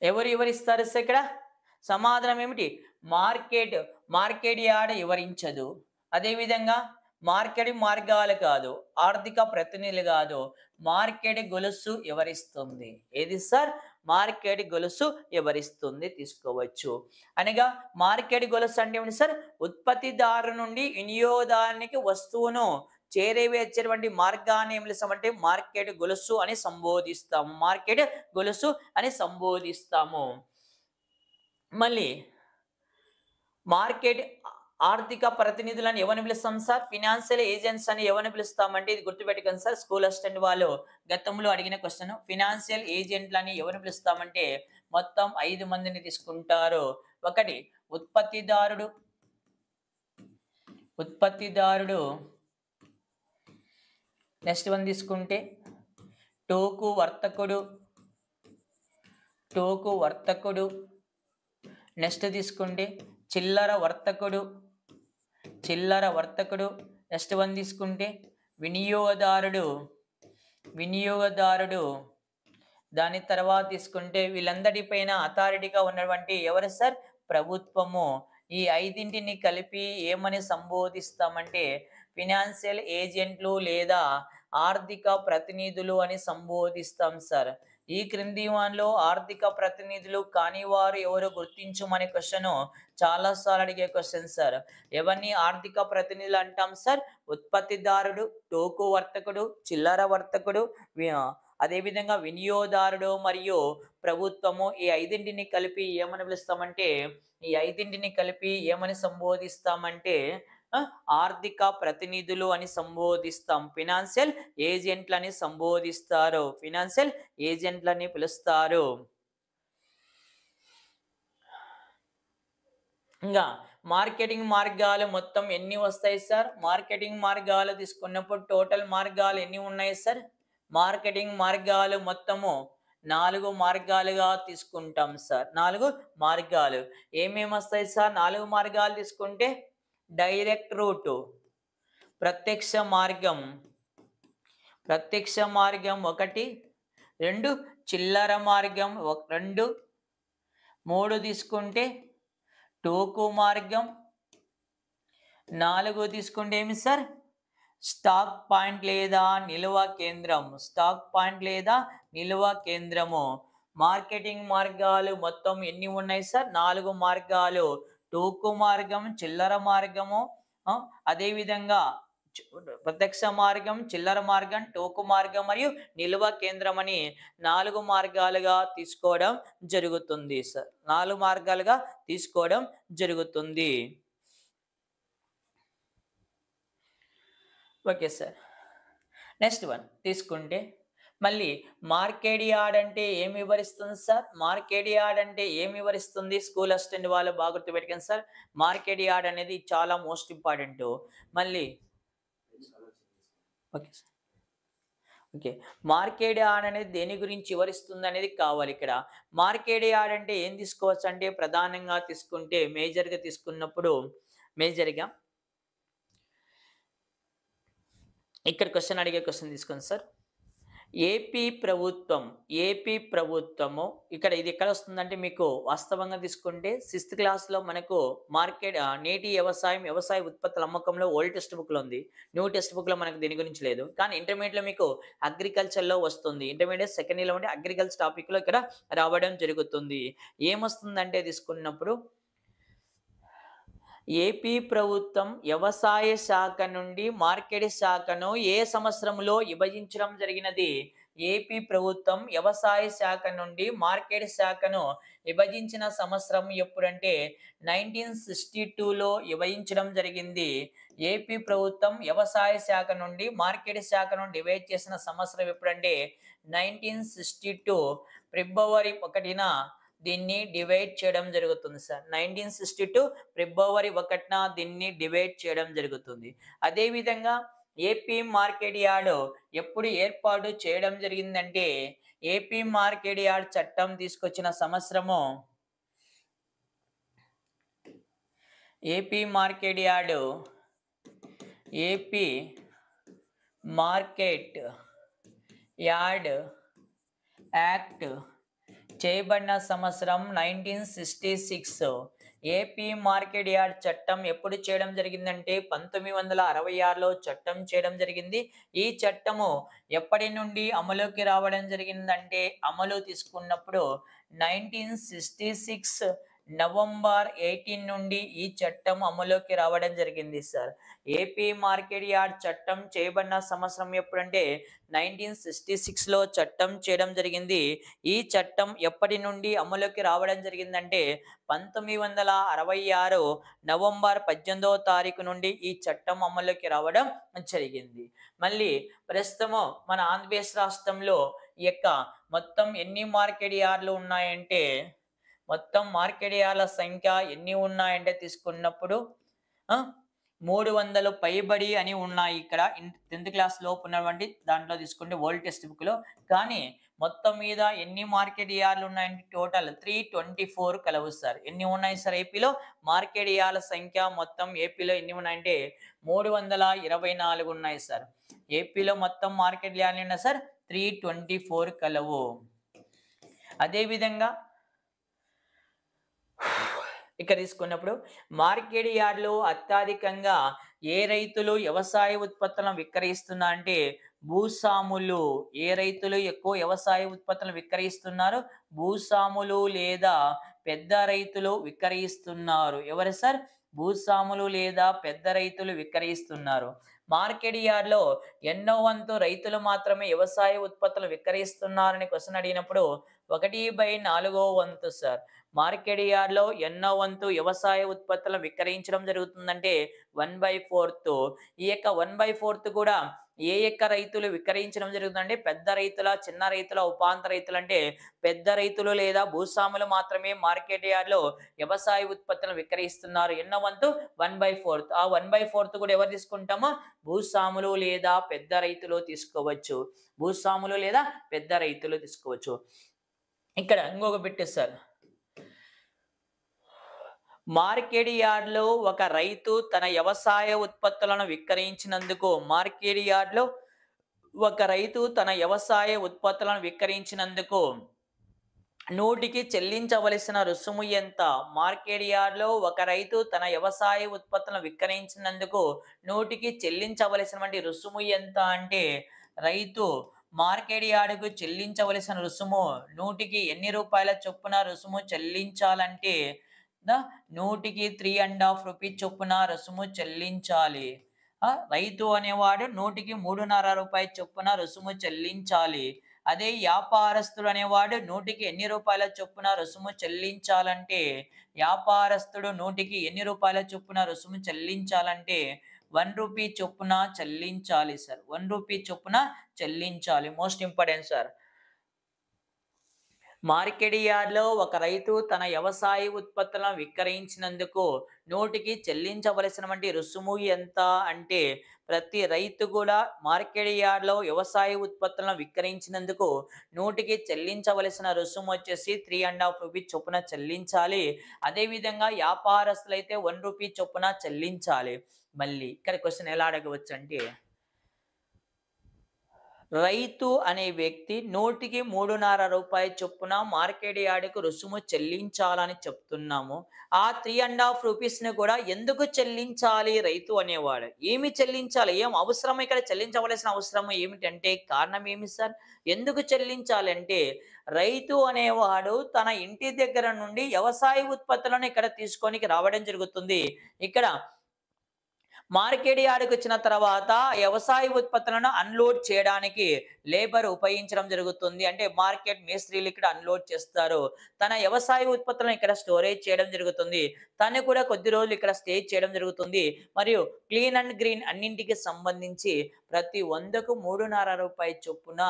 ఎవరు వివరిస్తారు సార్? ఇక్కడ సమాధానం ఏమిటి? మార్కెట్ యార్డ్ వివరించదు. అదేవిధంగా మార్కెటింగ్ మార్గాలు కాదు, ఆర్థిక ప్రతినిధులు కాదు, మార్కెట్ గొలుసు వివరిస్తుంది. ఏది సార్? మార్కెట్ గొలుసు వివరిస్తుంది. తీసుకోవచ్చు. అనగా మార్కెట్ గొలుసు అంటే ఏమిటి సార్? ఉత్పత్తిదారు నుండి వినియోగదారునికి వస్తువును చేరవేర్చేటువంటి మార్గాన్ని ఏం పిలుస్తామంటే మార్కెట్ గొలుసు అని సంబోధిస్తాము. మార్కెట్ గొలుసు అని సంబోధిస్తాము. మళ్ళీ మార్కెట్ ఆర్థిక ప్రతినిధులను ఎవరిని పిలుస్తాం సార్? ఫినాన్షియల్ ఏజెంట్స్ అని ఎవరిని పిలుస్తామంటే ఇది గుర్తుపెట్టుకోండి సార్. స్కూల్ అసిస్టెంట్ వాళ్ళు గతంలో అడిగిన క్వశ్చన్. ఫినాన్షియల్ ఏజెంట్లని ఎవరిని పిలుస్తామంటే మొత్తం 5 మందిని తీసుకుంటారు. ఒకటి ఉత్పత్తిదారుడు, నెక్స్ట్ వన్ తీసుకుంటే టోకు వర్తకుడు, నెక్స్ట్ తీసుకుంటే చిల్లర వర్తకుడు, నెక్స్ట్ వన్ తీసుకుంటే వినియోగదారుడు. దాని తర్వాత తీసుకుంటే వీళ్ళందరిపైన అథారిటీగా ఉన్నటువంటి ఎవరు సార్? ప్రభుత్వము. ఈ 5ంటిని కలిపి ఏమని సంబోధిస్తామంటే ఫినాన్షియల్ ఏజెంట్లు లేదా ఆర్థిక ప్రతినిధులు అని సంబోధిస్తాం సార్. ఈ క్రింది వాన్లో ఆర్థిక ప్రతినిధులు కాని వారు ఎవరు గుర్తించమనే క్వశ్చన్ చాలా సార్లు అడిగే క్వశ్చన్ సార్. ఎవరిని ఆర్థిక ప్రతినిధులు అంటాం సార్? ఉత్పత్తిదారుడు, టోకు వర్తకుడు, చిల్లర వర్తకుడు, అదేవిధంగా వినియోగదారుడు మరియు ప్రభుత్వము. ఈ 5ంటిని కలిపి ఏమని పిలుస్తామంటే ఏమని సంబోధిస్తామంటే ఆర్థిక ప్రతినిధులు అని సంబోధిస్తాం. ఫినాన్షియల్ ఏజెంట్లని సంబోధిస్తారు. ఫినాన్షియల్ ఏజెంట్లని పిలుస్తారు. ఇంకా మార్కెటింగ్ మార్గాలు మొత్తం ఎన్ని వస్తాయి సార్? మార్కెటింగ్ మార్గాలు తీసుకున్నప్పుడు టోటల్ మార్గాలు ఎన్ని ఉన్నాయి సార్? మార్కెటింగ్ మార్గాలు మొత్తము 4 మార్గాలుగా తీసుకుంటాం సార్. 4 మార్గాలు ఏమేమి వస్తాయి సార్? 4 మార్గాలు తీసుకుంటే డైరెక్ట్ రూటు, ప్రత్యక్ష మార్గం, ప్రత్యక్ష మార్గం 1, 2 చిల్లర మార్గం 2, 3 తీసుకుంటే టోకు మార్గం, 4 తీసుకుంటే ఏమి సార్? స్టాక్ పాయింట్ లేదా నిల్వ కేంద్రం. స్టాక్ పాయింట్ లేదా నిల్వ కేంద్రము. మార్కెటింగ్ మార్గాలు మొత్తం ఎన్ని ఉన్నాయి సార్? 4 మార్గాలు. టోకు మార్గం, చిల్లర మార్గము, అదేవిధంగా ప్రత్యక్ష మార్గం, చిల్లర మార్గం, టోకు మార్గం మరియు నిల్వ కేంద్రం అని 4 మార్గాలుగా తీసుకోవడం జరుగుతుంది సార్. 4 మార్గాలుగా తీసుకోవడం జరుగుతుంది. Okay sir. నెక్స్ట్ వన్ తీసుకుంటే మళ్ళీ మార్కెట్ యార్డ్ అంటే ఏమి వివరిస్తుంది సార్? మార్కెట్ యార్డ్ అంటే ఏమి వివరిస్తుంది? స్కూల్ అసిస్టెంట్ వాళ్ళు బాగా గుర్తుపెట్టుకోండి సార్. మార్కెట్ యార్డ్ అనేది చాలా మోస్ట్ ఇంపార్టెంట్. మళ్ళీ okay sir. Okay, market yard అనేది దేని గురించి వివరిస్తుంది అనేది కావాలి ఇక్కడ. మార్కెట్ యార్డ్ అంటే ఏం తీసుకోవచ్చు అంటే ప్రధానంగా తీసుకుంటే మేజర్గా తీసుకున్నప్పుడు మేజర్గా ఇక్కడ క్వశ్చన్ అడిగే క్వశ్చన్ తీసుకోండి సార్. ఏపీ ప్రభుత్వము ఇక్కడ ఇది ఎక్కడ వస్తుందంటే మీకు వాస్తవంగా తీసుకుంటే 6th క్లాస్లో మనకు మార్కెట్ నేటి వ్యవసాయ ఉత్పత్తుల అమ్మకంలో ఓల్డ్ టెక్స్ట్ బుక్లో ఉంది. న్యూ టెక్స్ట్ బుక్లో మనకు దీని గురించి లేదు. కానీ ఇంటర్మీడియట్లో మీకు అగ్రికల్చర్లో వస్తుంది. ఇంటర్మీడియట్ సెకండ్ ఇయర్లో ఉంటే అగ్రికల్చర్ టాపిక్లో ఇక్కడ రావడం జరుగుతుంది. ఏమొస్తుందంటే తీసుకున్నప్పుడు ఏపీ ప్రభుత్వం వ్యవసాయ శాఖ నుండి మార్కెట్ శాఖను ఏ సంవత్సరంలో విభజించడం జరిగినది? ఏపీ ప్రభుత్వం వ్యవసాయ శాఖ నుండి మార్కెట్ శాఖను విభజించిన సంవత్సరం ఎప్పుడంటే 1962లో విభజించడం జరిగింది. ఏపీ ప్రభుత్వం వ్యవసాయ శాఖ నుండి మార్కెట్ శాఖను డివైడ్ చేసిన సంవత్సరం ఎప్పుడంటే 1962 ఫిబ్రవరి 1న దీన్ని డివైడ్ చేయడం జరుగుతుంది సార్. 1962 ఫిబ్రవరి 1న దీన్ని డివైడ్ చేయడం జరుగుతుంది. అదేవిధంగా ఏపీ మార్కెట్ యార్డ్ ఎప్పుడు ఏర్పాటు చేయడం జరిగిందంటే ఏపీ మార్కెట్ యార్డ్ చట్టం తీసుకొచ్చిన సంవత్సరము ఏపీ మార్కెట్ యార్డ్ యాక్ట్ చేయబడిన సంవత్సరం 1966. ఏపీ మార్కెట్ యార్డ్ చట్టం ఎప్పుడు చేయడం జరిగిందంటే 1966లో చట్టం చేయడం జరిగింది. ఈ చట్టము ఎప్పటి నుండి అమలుకి రావడం జరిగిందంటే అమలు తీసుకున్నప్పుడు 1966 నవంబర్ 18 నుండి ఈ చట్టం అమలుకి రావడం జరిగింది సార్. ఏపీ మార్కెట్ యార్డ్ చట్టం చేయబడిన సంవత్సరం ఎప్పుడంటే 1966లో చట్టం చేయడం జరిగింది. ఈ చట్టం ఎప్పటి నుండి అమలుకి రావడం జరిగిందంటే 1966 నవంబర్ 18వ తారీఖు నుండి ఈ చట్టం అమలుకి రావడం జరిగింది. మళ్ళీ ప్రస్తుతము మన ఆంధ్రప్రదేశ్ రాష్ట్రంలో ఈ యొక్క మొత్తం ఎన్ని మార్కెట్ యార్డులు ఉన్నాయంటే మొత్తం మార్కెట్ యార్డుల సంఖ్య ఎన్ని ఉన్నాయంటే తీసుకున్నప్పుడు 300 పైబడి అని ఉన్నాయి. ఇక్కడ 10th క్లాస్ లోపు ఉన్నటువంటి దాంట్లో తీసుకుంటే ఓల్డ్ టెక్స్ట్ బుక్లో. కానీ మొత్తం మీద ఎన్ని మార్కెట్ యార్డులు ఉన్నాయంటే టోటల్ 324 కలవు సార్. ఎన్ని ఉన్నాయి సార్ ఏపీలో? మార్కెట్ యార్డుల సంఖ్య మొత్తం ఏపీలో ఎన్ని ఉన్నాయంటే 324 ఉన్నాయి సార్. ఏపీలో మొత్తం మార్కెట్ యార్డులు ఉన్నాయి సార్ 324 కలవు. అదేవిధంగా ఇక్కడ తీసుకున్నప్పుడు మార్కెట్ యార్డులో అత్యధికంగా ఏ రైతులు వ్యవసాయ ఉత్పత్తులను విక్రయిస్తున్నా అంటే భూస్వాములు. ఏ రైతులు ఎక్కువ వ్యవసాయ ఉత్పత్తులను విక్రయిస్తున్నారు? భూస్వాములు లేదా పెద్ద రైతులు విక్రయిస్తున్నారు. ఎవరు సార్? భూస్వాములు లేదా పెద్ద రైతులు విక్రయిస్తున్నారు. మార్కెట్ యార్డ్లో ఎన్నో వంతు రైతులు మాత్రమే వ్యవసాయ ఉత్పత్తులు విక్రయిస్తున్నారని క్వశ్చన్ అడిగినప్పుడు 1/4 వంతు సార్. మార్కెట్ యార్డ్లో ఎన్నో వంతు వ్యవసాయ ఉత్పత్తులను విక్రయించడం జరుగుతుందంటే 1/4. ఈ యొక్క 1/4 కూడా ఏ యొక్క రైతులు విక్రయించడం జరుగుతుందంటే పెద్ద రైతుల, చిన్న రైతుల, ఉపాంత రైతులు అంటే పెద్ద రైతులు లేదా భూస్వాములు మాత్రమే మార్కెట్ యార్డ్లో వ్యవసాయ ఉత్పత్తులను విక్రయిస్తున్నారు. ఎన్నో వంతు 1/4. ఆ 1/4 కూడా ఎవరు తీసుకుంటామో భూస్వాములు లేదా పెద్ద రైతులు తీసుకోవచ్చు. భూస్వాములు లేదా పెద్ద రైతులు తీసుకోవచ్చు. ఇక్కడ ఇంకొక పెట్టేస్తారు. మార్కెట్ యార్డ్లో ఒక రైతు తన వ్యవసాయ ఉత్పత్తులను విక్రయించినందుకు మార్కెట్ యార్డ్లో ఒక రైతు తన వ్యవసాయ ఉత్పత్తులను విక్రయించినందుకు నూటికి చెల్లించవలసిన రుసుము ఎంత? మార్కెట్ యార్డ్లో ఒక రైతు తన వ్యవసాయ ఉత్పత్తులను విక్రయించినందుకు నూటికి చెల్లించవలసినటువంటి రుసుము ఎంత అంటే రైతు మార్కెట్ యార్డుకు చెల్లించవలసిన రుసుము నూటికి ఎన్ని రూపాయల చొప్పున రుసుము చెల్లించాలంటే నూటికి 3.5 రూపీస్ చొప్పున రుసుము చెల్లించాలి. రైతు అనేవాడు నూటికి 3.5 రూపాయల చొప్పున రుసుము చెల్లించాలి. అదే వ్యాపారస్తుడు అనేవాడు నూటికి ఎన్ని రూపాయల చొప్పున రుసుము చెల్లించాలంటే వ్యాపారస్తుడు నూటికి ఎన్ని రూపాయల చొప్పున రుసుము చెల్లించాలంటే 1 రూపీ చొప్పున చెల్లించాలి సార్. 1 రూపీ చొప్పున చెల్లించాలి. Most important sir. మార్కెట్ యార్డ్లో ఒక రైతు తన వ్యవసాయ ఉత్పత్తులను విక్రయించినందుకు నూటికి చెల్లించవలసినటువంటి రుసుము ఎంత అంటే ప్రతి రైతు కూడా మార్కెట్ యార్డ్లో వ్యవసాయ ఉత్పత్తులను విక్రయించినందుకు నూటికి చెల్లించవలసిన రుసుము వచ్చేసి 3.5 రూపీస్ చొప్పున చెల్లించాలి. అదేవిధంగా వ్యాపారస్తులు అయితే 1 రూపీ చొప్పున చెల్లించాలి. మళ్ళీ ఇక్కడ క్వశ్చన్ ఎలా అడగవచ్చు అంటే రైతు అనే వ్యక్తి నూటికి 3.5 రూపాయల చొప్పున మార్కెట్ యార్డుకు రుసుము చెల్లించాలని చెప్తున్నాము. ఆ 3.5 రూపీస్ని కూడా ఎందుకు చెల్లించాలి రైతు అనేవాడు? ఏమి చెల్లించాలి? ఏం అవసరం ఇక్కడ చెల్లించవలసిన అవసరం ఏమిటంటే కారణం ఏమి సార్? ఎందుకు చెల్లించాలి అంటే రైతు అనేవాడు తన ఇంటి దగ్గర నుండి వ్యవసాయ ఉత్పత్తులను ఇక్కడ తీసుకొని రావడం జరుగుతుంది. ఇక్కడ మార్కెట్ యార్డుకు వచ్చిన తర్వాత వ్యవసాయ ఉత్పత్తులను అన్లోడ్ చేయడానికి లేబర్ ఉపయోగించడం జరుగుతుంది. అంటే మార్కెట్ మేస్త్రీలు ఇక్కడ అన్లోడ్ చేస్తారు. తన వ్యవసాయ ఉత్పత్తులను ఇక్కడ స్టోరేజ్ చేయడం జరుగుతుంది. తను కూడా కొద్ది రోజులు ఇక్కడ స్టే చేయడం జరుగుతుంది. మరియు క్లీన్ అండ్ గ్రీన్ అన్నింటికి సంబంధించి ప్రతి 100కు 3.5 రూపాయల చొప్పున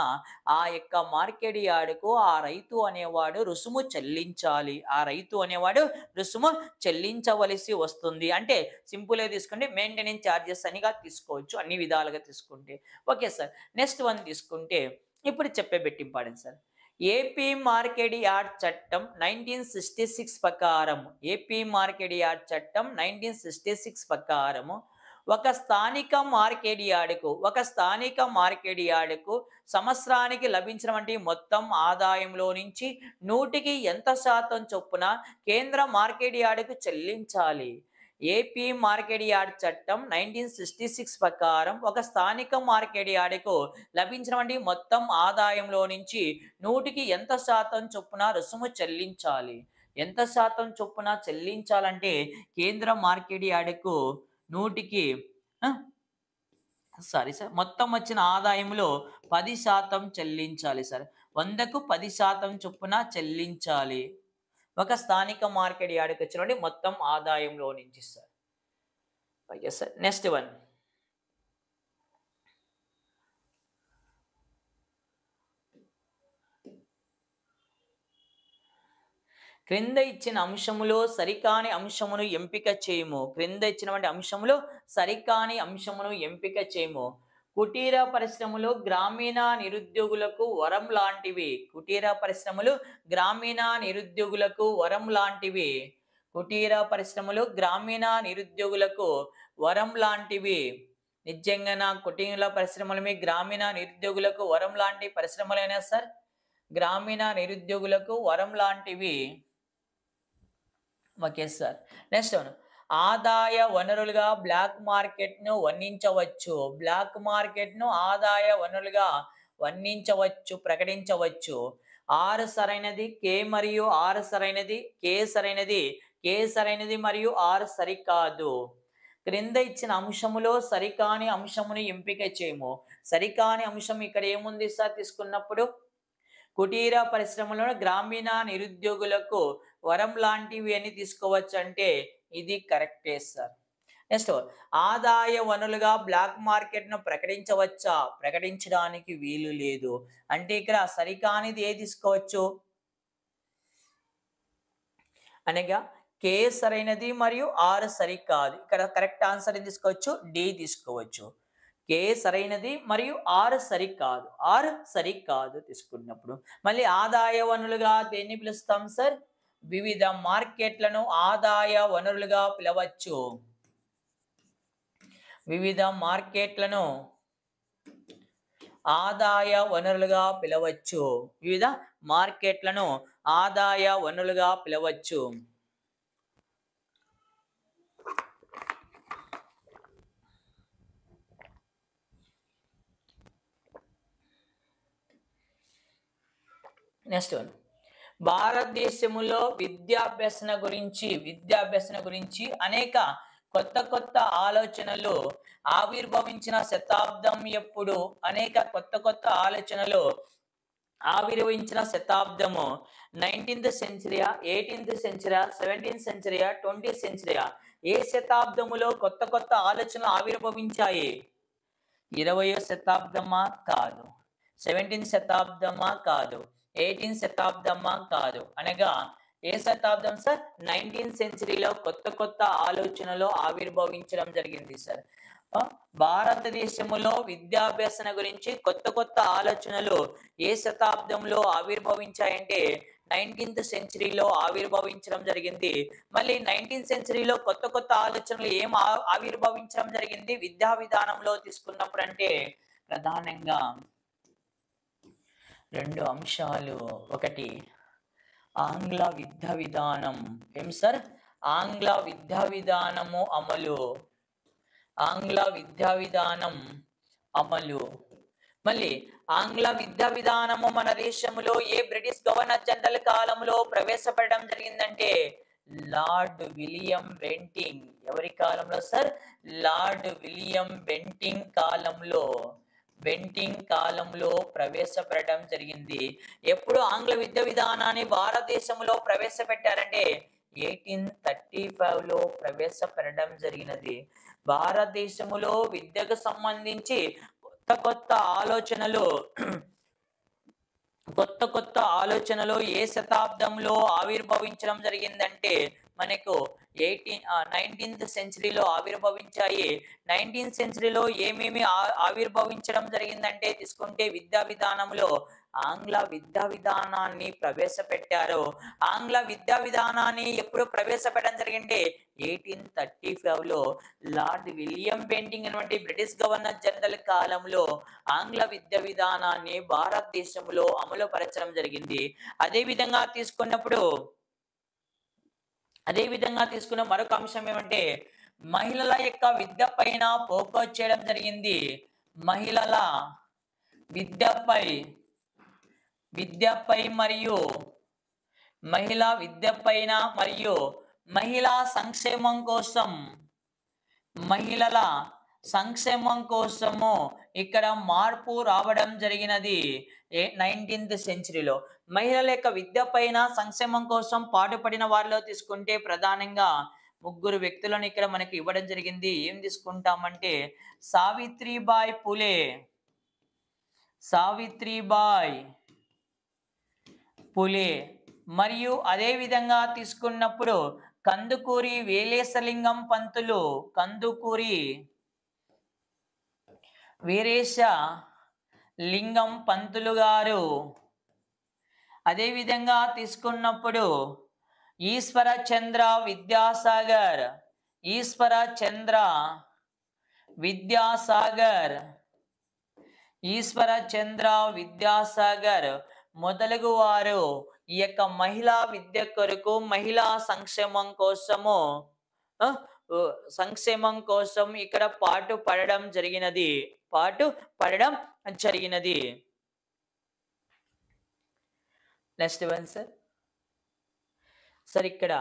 ఆ యొక్క మార్కెట్ యార్డుకు ఆ రైతు అనేవాడు రుసుము చెల్లించాలి. ఆ రైతు అనేవాడు రుసుము చెల్లించవలసి వస్తుంది. అంటే సింపుల్గా తీసుకుంటే మెయింటెనెన్స్ ఛార్జెస్ అనిగా తీసుకోవచ్చు, అన్ని విధాలుగా తీసుకుంటే. Okay sir. నెక్స్ట్ వన్ తీసుకుంటే ఇప్పుడు చెప్పే important sir. AP market yard చట్టం 1966 ప్రకారం ఏపీ మార్కెట్ యార్డ్ చట్టం 1966 ప్రకారము ఒక స్థానిక మార్కెట్ యార్డుకు సంవత్సరానికి లభించినటువంటి మొత్తం ఆదాయంలో నుంచి నూటికి ఎంత శాతం చొప్పున కేంద్ర మార్కెట్ యార్డుకు చెల్లించాలి? ఏపీ మార్కెట్ యార్డ్ చట్టం 1966 ప్రకారం ఒక స్థానిక మార్కెట్ యార్డుకు లభించినటువంటి మొత్తం ఆదాయంలో నుంచి నూటికి ఎంత శాతం చొప్పున రుసుము చెల్లించాలి? ఎంత శాతం చొప్పున చెల్లించాలంటే కేంద్ర మార్కెట్ యార్డుకు నూటికి మొత్తం వచ్చిన ఆదాయంలో 10% చెల్లించాలి సార్. 100కు 10% చొప్పున చెల్లించాలి ఒక స్థానిక మార్కెట్ యార్డుకు వచ్చినటువంటి మొత్తం ఆదాయంలో నుంచి sir. Okay sir. Next one క్రింద ఇచ్చిన అంశములో సరికాని అంశమును ఎంపిక చేయము. క్రింద ఇచ్చినటువంటి అంశములో సరికాని అంశమును ఎంపిక చేయము. కుటీర పరిశ్రమలు గ్రామీణ నిరుద్యోగులకు వరం లాంటివి. కుటీర పరిశ్రమలు గ్రామీణ నిరుద్యోగులకు వరం లాంటివి. కుటీర పరిశ్రమలు గ్రామీణ నిరుద్యోగులకు వరం లాంటివి. నిజంగా నా కుటీర పరిశ్రమలు మీ గ్రామీణ నిరుద్యోగులకు వరం లాంటి పరిశ్రమలైనా సార్? గ్రామీణ నిరుద్యోగులకు వరం లాంటివి. Okay sir. నెక్స్ట్ వన్ ఆదాయ వనరులుగా బ్లాక్ మార్కెట్ను వర్ణించవచ్చు. బ్లాక్ మార్కెట్ను ఆదాయ వనరులుగా వర్ణించవచ్చు, ప్రకటించవచ్చు. 6 సరైనది, కే మరియు 6 సరైనది, కే సరైనది, కే సరైనది మరియు 6 సరికాదు. క్రింద ఇచ్చిన అంశములో సరికాని అంశమును ఎంపిక చేయము. సరికాని అంశం ఇక్కడ ఏముంది సార్ తీసుకున్నప్పుడు? కుటీర పరిశ్రమలో గ్రామీణ నిరుద్యోగులకు వరం లాంటివి అని తీసుకోవచ్చు అంటే ఇది కరెక్టే సార్. నెక్స్ట్ ఆదాయ వనరులుగా బ్లాక్ మార్కెట్ను ప్రకటించవచ్చా? ప్రకటించడానికి వీలు లేదు. అంటే ఇక్కడ సరికానిది ఏది తీసుకోవచ్చు అనగా కే సరైనది మరియు ఆర్ సరికాదు. ఇక్కడ కరెక్ట్ ఆన్సర్ ఏం తీసుకోవచ్చు? డి తీసుకోవచ్చు. కే సరైనది మరియు ఆర్ సరికాదు. ఆర్ సరికాదు తీసుకున్నప్పుడు మళ్ళీ ఆదాయ వనరులుగా దేన్ని పిలుస్తాం సార్? వివిధ మార్కెట్లను ఆదాయ వనరులుగా పిలవచ్చు. వివిధ మార్కెట్లను ఆదాయ వనరులుగా పిలవచ్చు. వివిధ మార్కెట్లను ఆదాయ వనరులుగా పిలవచ్చు. నెక్స్ట్ వన్, భారతదేశంలో విద్యాభ్యసన గురించి అనేక కొత్త ఆలోచనలు ఆవిర్భవించిన శతాబ్దం ఎప్పుడు? అనేక కొత్త ఆలోచనలు ఆవిర్భవించిన శతాబ్దము 19th సెంచరీయా, 18th సెంచరీయా, 17th సెంచరీయా, 20th సెంచరీయా? ఏ శతాబ్దములో కొత్త ఆలోచనలు ఆవిర్భవించాయి? 20వ శతాబ్దమా? కాదు. 17th శతాబ్దమా? కాదు. 18th శతాబ్దమా? కాదు. అనగా ఏ శతాబ్దం సార్? 19th సెంచరీలో కొత్త ఆలోచనలు ఆవిర్భవించడం జరిగింది సార్. భారతదేశంలో విద్యాభ్యాసన గురించి కొత్త ఆలోచనలు ఏ శతాబ్దంలో ఆవిర్భవించాయంటే 19th సెంచరీలో ఆవిర్భవించడం జరిగింది. మళ్ళీ 19th సెంచరీలో కొత్త ఆలోచనలు ఏం ఆవిర్భవించడం జరిగింది విద్యా విధానంలో తీసుకున్నప్పుడు అంటే ప్రధానంగా రెండు అంశాలు. ఒకటి ఆంగ్ల విద్యా విధానం. ఏం సార్? ఆంగ్ల విద్యా విధానము అమలు. ఆంగ్ల విద్యా విధానం అమలు. మళ్ళీ ఆంగ్ల విద్యా విధానము మన దేశంలో ఏ బ్రిటిష్ గవర్నర్ జనరల్ కాలంలో ప్రవేశపెట్టడం జరిగిందంటే లార్డ్ విలియం బెంటింగ్. ఎవరి కాలంలో సార్? లార్డ్ విలియం బెంటింగ్ కాలంలో ప్రవేశపెట్టడం జరిగింది. ఎప్పుడు ఆంగ్ల విద్యా విధానాన్ని భారతదేశంలో ప్రవేశపెట్టారంటే 1835లో ప్రవేశపెట్టడం జరిగినది. భారతదేశంలో విద్యకు సంబంధించి కొత్త ఆలోచనలు ఏ శతాబ్దంలో ఆవిర్భవించడం జరిగిందంటే మనకు 19th సెంచరీలో ఆవిర్భవించాయి. 19th సెంచరీలో ఏమేమి ఆవిర్భవించడం జరిగిందంటే తీసుకుంటే విద్యా విధానంలో ఆంగ్ల విద్యా విధానాన్ని ప్రవేశపెట్టారు. ఆంగ్ల విద్యా విధానాన్ని ఎప్పుడు ప్రవేశపెట్టడం జరిగింది? 1835లో లార్డ్ విలియం బెంటింగ్ అనేటువంటి బ్రిటిష్ గవర్నర్ జనరల్ కాలంలో ఆంగ్ల విద్యా విధానాన్ని భారతదేశంలో అమలు పరచడం జరిగింది. అదే విధంగా తీసుకున్న మరొక అంశం ఏమంటే మహిళల యొక్క విద్య పైన ఫోకస్ చేయడం జరిగింది. మహిళల విద్యపై మరియు మహిళా విద్య పైన మరియు మహిళా సంక్షేమం కోసము ఇక్కడ మార్పు రావడం జరిగినది 19th సెంచరీలో. మహిళల యొక్క విద్య పైన సంక్షేమం కోసం పాటుపడిన వారిలో తీసుకుంటే ప్రధానంగా ముగ్గురు వ్యక్తులను ఇక్కడ మనకి ఇవ్వడం జరిగింది. ఏం తీసుకుంటామంటే సావిత్రిబాయి పులే మరియు అదే విధంగా తీసుకున్నప్పుడు కందుకూరి వీరేశలింగం పంతులు గారు. అదే విధంగా తీసుకున్నప్పుడు ఈశ్వర చంద్ర విద్యాసాగర్ మొదలగు వారు ఈ యొక్క మహిళా విద్య కొరకు మహిళా సంక్షేమం కోసం ఇక్కడ పాటు పడడం జరిగినది. నెక్స్ట్ వన్ సార్ ఇక్కడ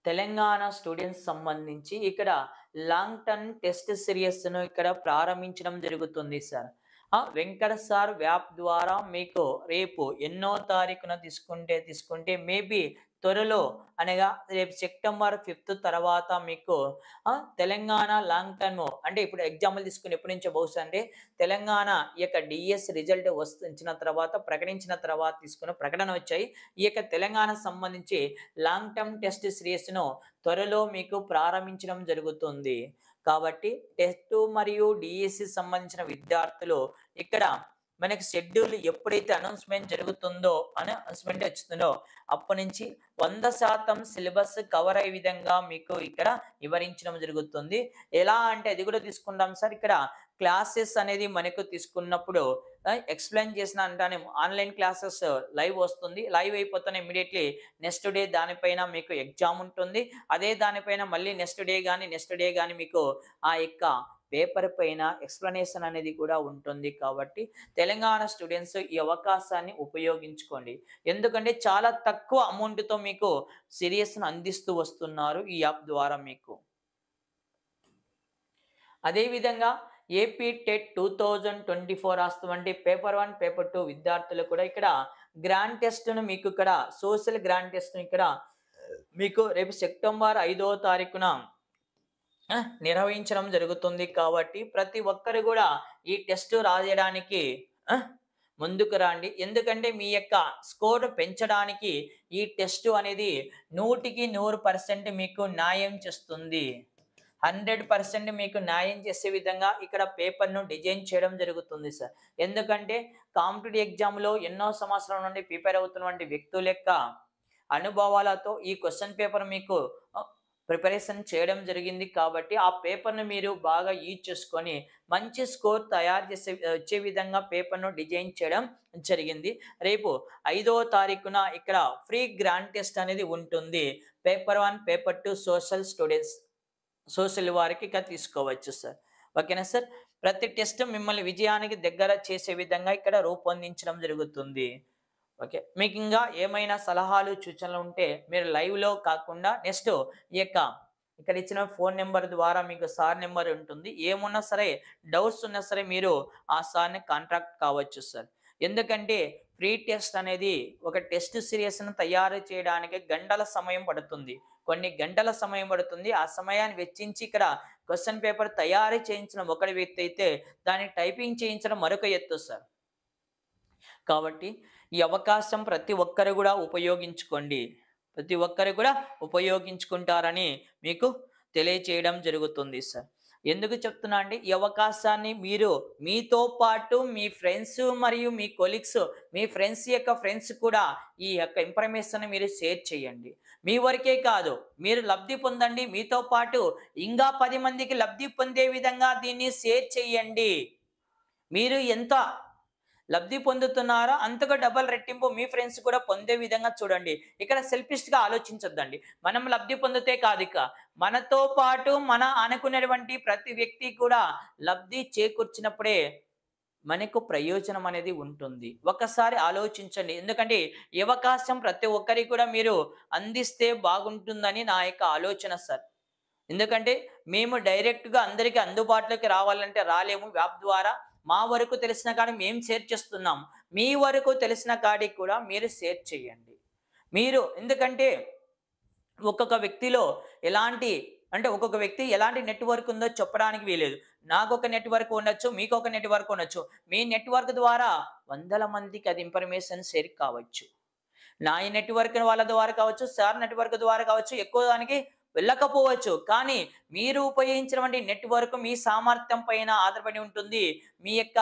తెలంగాణ స్టూడెంట్స్ సంబంధించి ఇక్కడ లాంగ్ టర్మ్ టెస్ట్ సిరీస్ ను ఇక్కడ ప్రారంభించడం జరుగుతుంది సార్. వెంకట సార్ యాప్ ద్వారా మీకు రేపు ఎన్నో తారీఖున తీసుకుంటే మేబీ త్వరలో అనగా రేపు సెప్టెంబర్ 5 తర్వాత మీకు తెలంగాణ లాంగ్ టర్మ్ అంటే ఇప్పుడు ఎగ్జాంపుల్ తీసుకుని ఎప్పటి నుంచో బహుశా అంటే తెలంగాణ ఈ యొక్క డిఎస్ రిజల్ట్ వచ్చిన తర్వాత ప్రకటించిన తర్వాత తీసుకున్న ప్రకటన వచ్చాయి. ఈ యొక్క తెలంగాణకు సంబంధించి లాంగ్ టర్మ్ టెస్ట్ సిరీస్ను త్వరలో మీకు ప్రారంభించడం జరుగుతుంది. కాబట్టి టెస్ట్ మరియు డిఎస్సి సంబంధించిన విద్యార్థులు ఇక్కడ మనకి షెడ్యూల్ ఎప్పుడైతే అనౌన్స్మెంట్ వచ్చిందో అప్పటి నుంచి 100% సిలబస్ కవర్ అయ్యే విధంగా మీకు ఇక్కడ వివరించడం జరుగుతుంది. ఎలా అంటే అది కూడా తీసుకుందాం సార్. ఇక్కడ క్లాసెస్ అనేది మనకు తీసుకున్నప్పుడు ఎక్స్ప్లెయిన్ చేసిన అంటానే ఆన్లైన్ క్లాసెస్ లైవ్ వస్తుంది. లైవ్ అయిపోతానే ఇమీడియట్లీ నెక్స్ట్ డే దానిపైన మీకు ఎగ్జామ్ ఉంటుంది. అదే దానిపైన మళ్ళీ నెక్స్ట్ డే కానీ మీకు ఆ యొక్క పేపర్ పైన ఎక్స్ప్లెనేషన్ అనేది కూడా ఉంటుంది. కాబట్టి తెలంగాణ స్టూడెంట్స్ ఈ అవకాశాన్ని ఉపయోగించుకోండి. ఎందుకంటే చాలా తక్కువ అమౌంట్తో మీకు సిరీస్ను అందిస్తూ వస్తున్నారు ఈ యాప్ ద్వారా మీకు. అదేవిధంగా ఏపీ టెట్ 2024 రాస్తున్నటువంటి పేపర్ 1 పేపర్ 2 విద్యార్థులు కూడా ఇక్కడ గ్రాండ్ టెస్ట్ను మీకు ఇక్కడ సోషల్ గ్రాండ్ టెస్ట్ను ఇక్కడ మీకు రేపు సెప్టెంబర్ 5వ తారీఖున నిర్వహించడం జరుగుతుంది. కాబట్టి ప్రతి ఒక్కరు కూడా ఈ టెస్ట్ రాయడానికి ముందుకు రండి. ఎందుకంటే మీ యొక్క స్కోర్ పెంచడానికి ఈ టెస్ట్ అనేది 100కి 100% మీకు న్యాయం చేస్తుంది. 100% మీకు న్యాయం చేసే విధంగా ఇక్కడ పేపర్ను డిజైన్ చేయడం జరుగుతుంది సార్. ఎందుకంటే కాంపిటేటివ్ ఎగ్జామ్లో ఎన్నో సంవత్సరాల నుండి ప్రిపేర్ అవుతున్నటువంటి వ్యక్తుల యొక్క అనుభవాలతో ఈ క్వశ్చన్ పేపర్ మీకు ప్రిపరేషన్ చేయడం జరిగింది. కాబట్టి ఆ పేపర్ను మీరు బాగా యూజ్ చేసుకొని మంచి స్కోర్ తయారు చేసే వచ్చే విధంగా పేపర్ను డిజైన్ చేయడం జరిగింది. రేపు 5వ తారీఖున ఇక్కడ ఫ్రీ గ్రాండ్ టెస్ట్ అనేది ఉంటుంది. పేపర్ 1 పేపర్ 2 సోషల్ వారికి ఇక్కడ తీసుకోవచ్చు సార్. ఓకేనా సార్. ప్రతి టెస్ట్ మిమ్మల్ని విజయానికి దగ్గర చేసే విధంగా ఇక్కడ రూపొందించడం జరుగుతుంది. ఓకే, మీకు ఇంకా ఏమైనా సలహాలు సూచనలు ఉంటే మీరు లైవ్లో కాకుండా నెక్స్ట్ ఈ యొక్క ఇక్కడ ఇచ్చిన ఫోన్ నెంబర్ ద్వారా మీకు సార్ నెంబర్ ఉంటుంది. ఏమున్నా సరే డౌట్స్ ఉన్నా సరే మీరు ఆ సార్ని కాంటాక్ట్ కావచ్చు సార్. ఎందుకంటే ఫ్రీ టెస్ట్ అనేది ఒక టెస్ట్ సిరీస్ను తయారు చేయడానికి గంటల సమయం పడుతుంది. కొన్ని గంటల సమయం పడుతుంది. ఆ సమయాన్ని వెచ్చించి ఇక్కడ క్వశ్చన్ పేపర్ తయారు చేయించడం ఒకటి వ్యక్తి అయితే దాన్ని టైపింగ్ చేయించడం మరొక ఎత్తు సార్. కాబట్టి ఈ అవకాశం ప్రతి ఒక్కరు కూడా ఉపయోగించుకోండి. ప్రతి ఒక్కరు కూడా ఉపయోగించుకుంటారని మీకు తెలియచేయడం జరుగుతుంది సార్. ఎందుకు చెప్తున్నా అంటే ఈ అవకాశాన్ని మీరు మీతో పాటు మీ ఫ్రెండ్స్ మరియు మీ కొలీగ్స్ మీ ఫ్రెండ్స్ యొక్క ఫ్రెండ్స్ కూడా ఈ యొక్క ఇన్ఫర్మేషన్ మీరు షేర్ చేయండి. మీ వరకే కాదు, మీరు లబ్ధి పొందండి. మీతో పాటు ఇంకా 10 మందికి లబ్ధి పొందే విధంగా దీన్ని షేర్ చేయండి. మీరు ఎంత లబ్ధి పొందుతున్నారో అంతగా డబల్ రెట్టింపు మీ ఫ్రెండ్స్ కూడా పొందే విధంగా చూడండి. ఇక్కడ సెల్ఫిష్గా ఆలోచించొద్దండి. మనం లబ్ధి పొందితే కాదు, ఇక మనతో పాటు మన అనుకునేటువంటి ప్రతి వ్యక్తి కూడా లబ్ధి చేకూర్చినప్పుడే మనకు ప్రయోజనం అనేది ఉంటుంది. ఒకసారి ఆలోచించండి. ఎందుకంటే ఈ అవకాశం ప్రతి ఒక్కరికి కూడా మీరు అందిస్తే బాగుంటుందని నా యొక్క ఆలోచన సార్. ఎందుకంటే మేము డైరెక్ట్గా అందరికీ అందుబాటులోకి రావాలంటే రాలేము. యాప్ ద్వారా మా వరకు తెలిసిన కాడికి మేము షేర్ చేస్తున్నాం. మీ వరకు తెలిసిన కాడికి కూడా మీరు షేర్ చేయండి. మీరు ఎందుకంటే ఒక్కొక్క వ్యక్తిలో ఒక్కొక్క వ్యక్తి ఎలాంటి నెట్వర్క్ ఉందో చెప్పడానికి వీలేదు. నాకు ఒక నెట్వర్క్ ఉండొచ్చు, మీకు ఒక నెట్వర్క్ ఉండొచ్చు. మీ నెట్వర్క్ ద్వారా వందల మందికి అది ఇన్ఫర్మేషన్ షేర్ కావచ్చు. నా ఈ నెట్వర్క్ వాళ్ళ ద్వారా కావచ్చు, సార్ నెట్వర్క్ ద్వారా కావచ్చు, ఎక్కువ దానికి వెళ్ళకపోవచ్చు. కానీ మీరు ఉపయోగించినటువంటి నెట్వర్క్ మీ సామర్థ్యం పైన ఆధారపడి ఉంటుంది. మీ యొక్క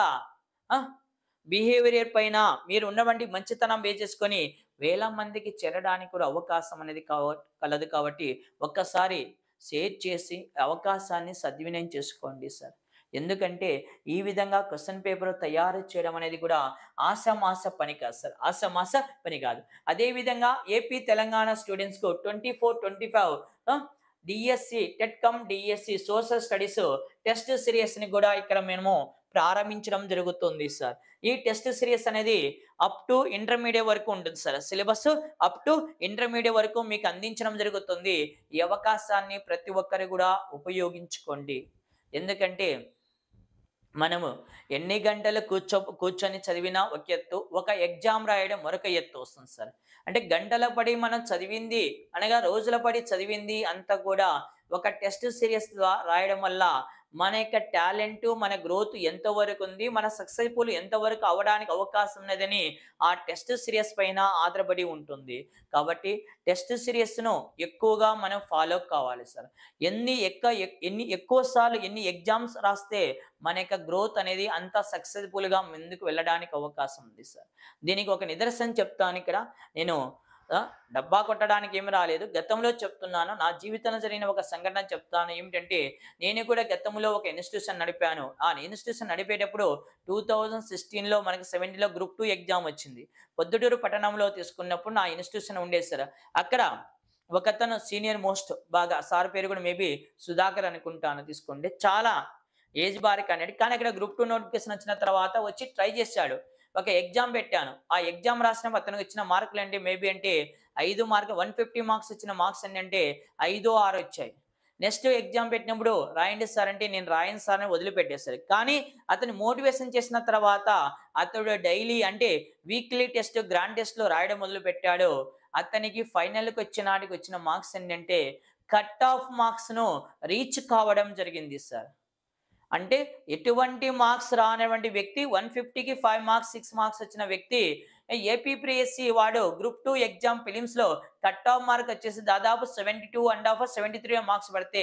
బిహేవియర్ పైన మీరు ఉన్నటువంటి మంచితనం వేసేసుకొని వేల మందికి చేరడానికి కూడా అవకాశం అనేది కలదు. కాబట్టి ఒక్కసారి షేర్ చేసి అవకాశాన్ని సద్వినియోగం చేసుకోండి సార్. ఎందుకంటే ఈ విధంగా క్వశ్చన్ పేపర్ తయారు చేయడం అనేది కూడా ఆషామాష పని కాదు సార్. ఆషామాష పని కాదు. అదేవిధంగా ఏపీ తెలంగాణ స్టూడెంట్స్కు 24-25 DSC TET cum DSC social studies test సిరీస్ని కూడా ఇక్కడ మేము ప్రారంభించడం జరుగుతుంది సార్. ఈ టెస్ట్ సిరీస్ అనేది అప్ టు ఇంటర్మీడియట్ వరకు ఉంటుంది sir. Syllabus up to intermediate వరకు మీకు అందించడం జరుగుతుంది. ఈ అవకాశాన్ని ప్రతి ఒక్కరు కూడా ఉపయోగించుకోండి. ఎందుకంటే మనము ఎన్ని గంటలు కూర్చొని చదివినా ఒక ఎత్తు, ఒక ఎగ్జామ్ రాయడం మరొక ఎత్తు వస్తుంది సార్. అంటే గంటల పడి మనం చదివింది అనగా రోజుల పడి చదివింది అంతా కూడా ఒక టెస్ట్ సిరీస్ రాయడం వల్ల మన యొక్క టాలెంట్, మన గ్రోత్ ఎంతవరకు ఉంది, మన సక్సెస్ఫుల్ ఎంతవరకు అవ్వడానికి అవకాశం ఉన్నదని ఆ టెస్ట్ సిరీస్ పైన ఆధారపడి ఉంటుంది. కాబట్టి టెస్ట్ సిరీస్ను ఎక్కువగా మనం ఫాలో కావాలి సార్. ఎన్ని ఎక్కువ సార్లు ఎన్ని ఎగ్జామ్స్ రాస్తే మన యొక్క గ్రోత్ అనేది అంత సక్సెస్ఫుల్గా ముందుకు వెళ్ళడానికి అవకాశం ఉంది సార్. దీనికి ఒక నిదర్శనం చెప్తాను ఇక్కడ. నేను డబ్బా కొట్టడానికి ఏమి రాలేదు, గతంలో చెప్తున్నాను. నా జీవితంలో జరిగిన ఒక సంఘటన చెప్తాను. ఏమిటంటే నేను కూడా గతంలో ఒక ఇన్స్టిట్యూషన్ నడిపాను. ఆ ఇన్స్టిట్యూషన్ నడిపేటప్పుడు 2016లో మనకి 70లో గ్రూప్ 2 ఎగ్జామ్ వచ్చింది. పొద్దుటూరు పట్టణంలో తీసుకున్నప్పుడు నా ఇన్స్టిట్యూషన్ ఉండేది సార్. అక్కడ ఒకతను సీనియర్ మోస్ట్, బాగా సార్ పేరు కూడా మేబీ సుధాకర్ అనుకుంటాను, తీసుకోండి. చాలా ఏజ్ బార్ క్యాండిడేట్, కానీ అక్కడ గ్రూప్ 2 నోటిఫికేషన్ వచ్చిన తర్వాత వచ్చి ట్రై చేశాడు. ఒక ఎగ్జామ్ పెట్టాను. ఆ ఎగ్జామ్ రాసినప్పుడు అతనికి వచ్చిన మార్కులు ఏంటి, మేబీ అంటే 5 మార్కులు, 150 మార్క్స్ వచ్చిన మార్క్స్ ఏంటంటే 5, 6 వచ్చాయి. నెక్స్ట్ ఎగ్జామ్ పెట్టినప్పుడు రాయండి సార్ అంటే నేను రాయను సార్ అని వదిలిపెట్టేశారు. కానీ అతను మోటివేషన్ చేసిన తర్వాత అతడు డైలీ అంటే వీక్లీ టెస్ట్, గ్రాండ్ టెస్ట్లో రాయడం మొదలు పెట్టాడు. అతనికి ఫైనల్కి వచ్చిన మార్క్స్ ఏంటంటే కట్ ఆఫ్ మార్క్స్ను రీచ్ కావడం జరిగింది సార్. అంటే ఎటువంటి మార్క్స్ రానటువంటి వ్యక్తి 150కి 5 మార్క్స్, 6 మార్క్స్ వచ్చిన వ్యక్తి ఏపీపీఎస్సీ వాడు గ్రూప్ 2 ఎగ్జామ్ ఫిలిమ్స్లో కట్ ఆఫ్ మార్క్ వచ్చేసి దాదాపు 72.5 73 మార్క్స్ పడితే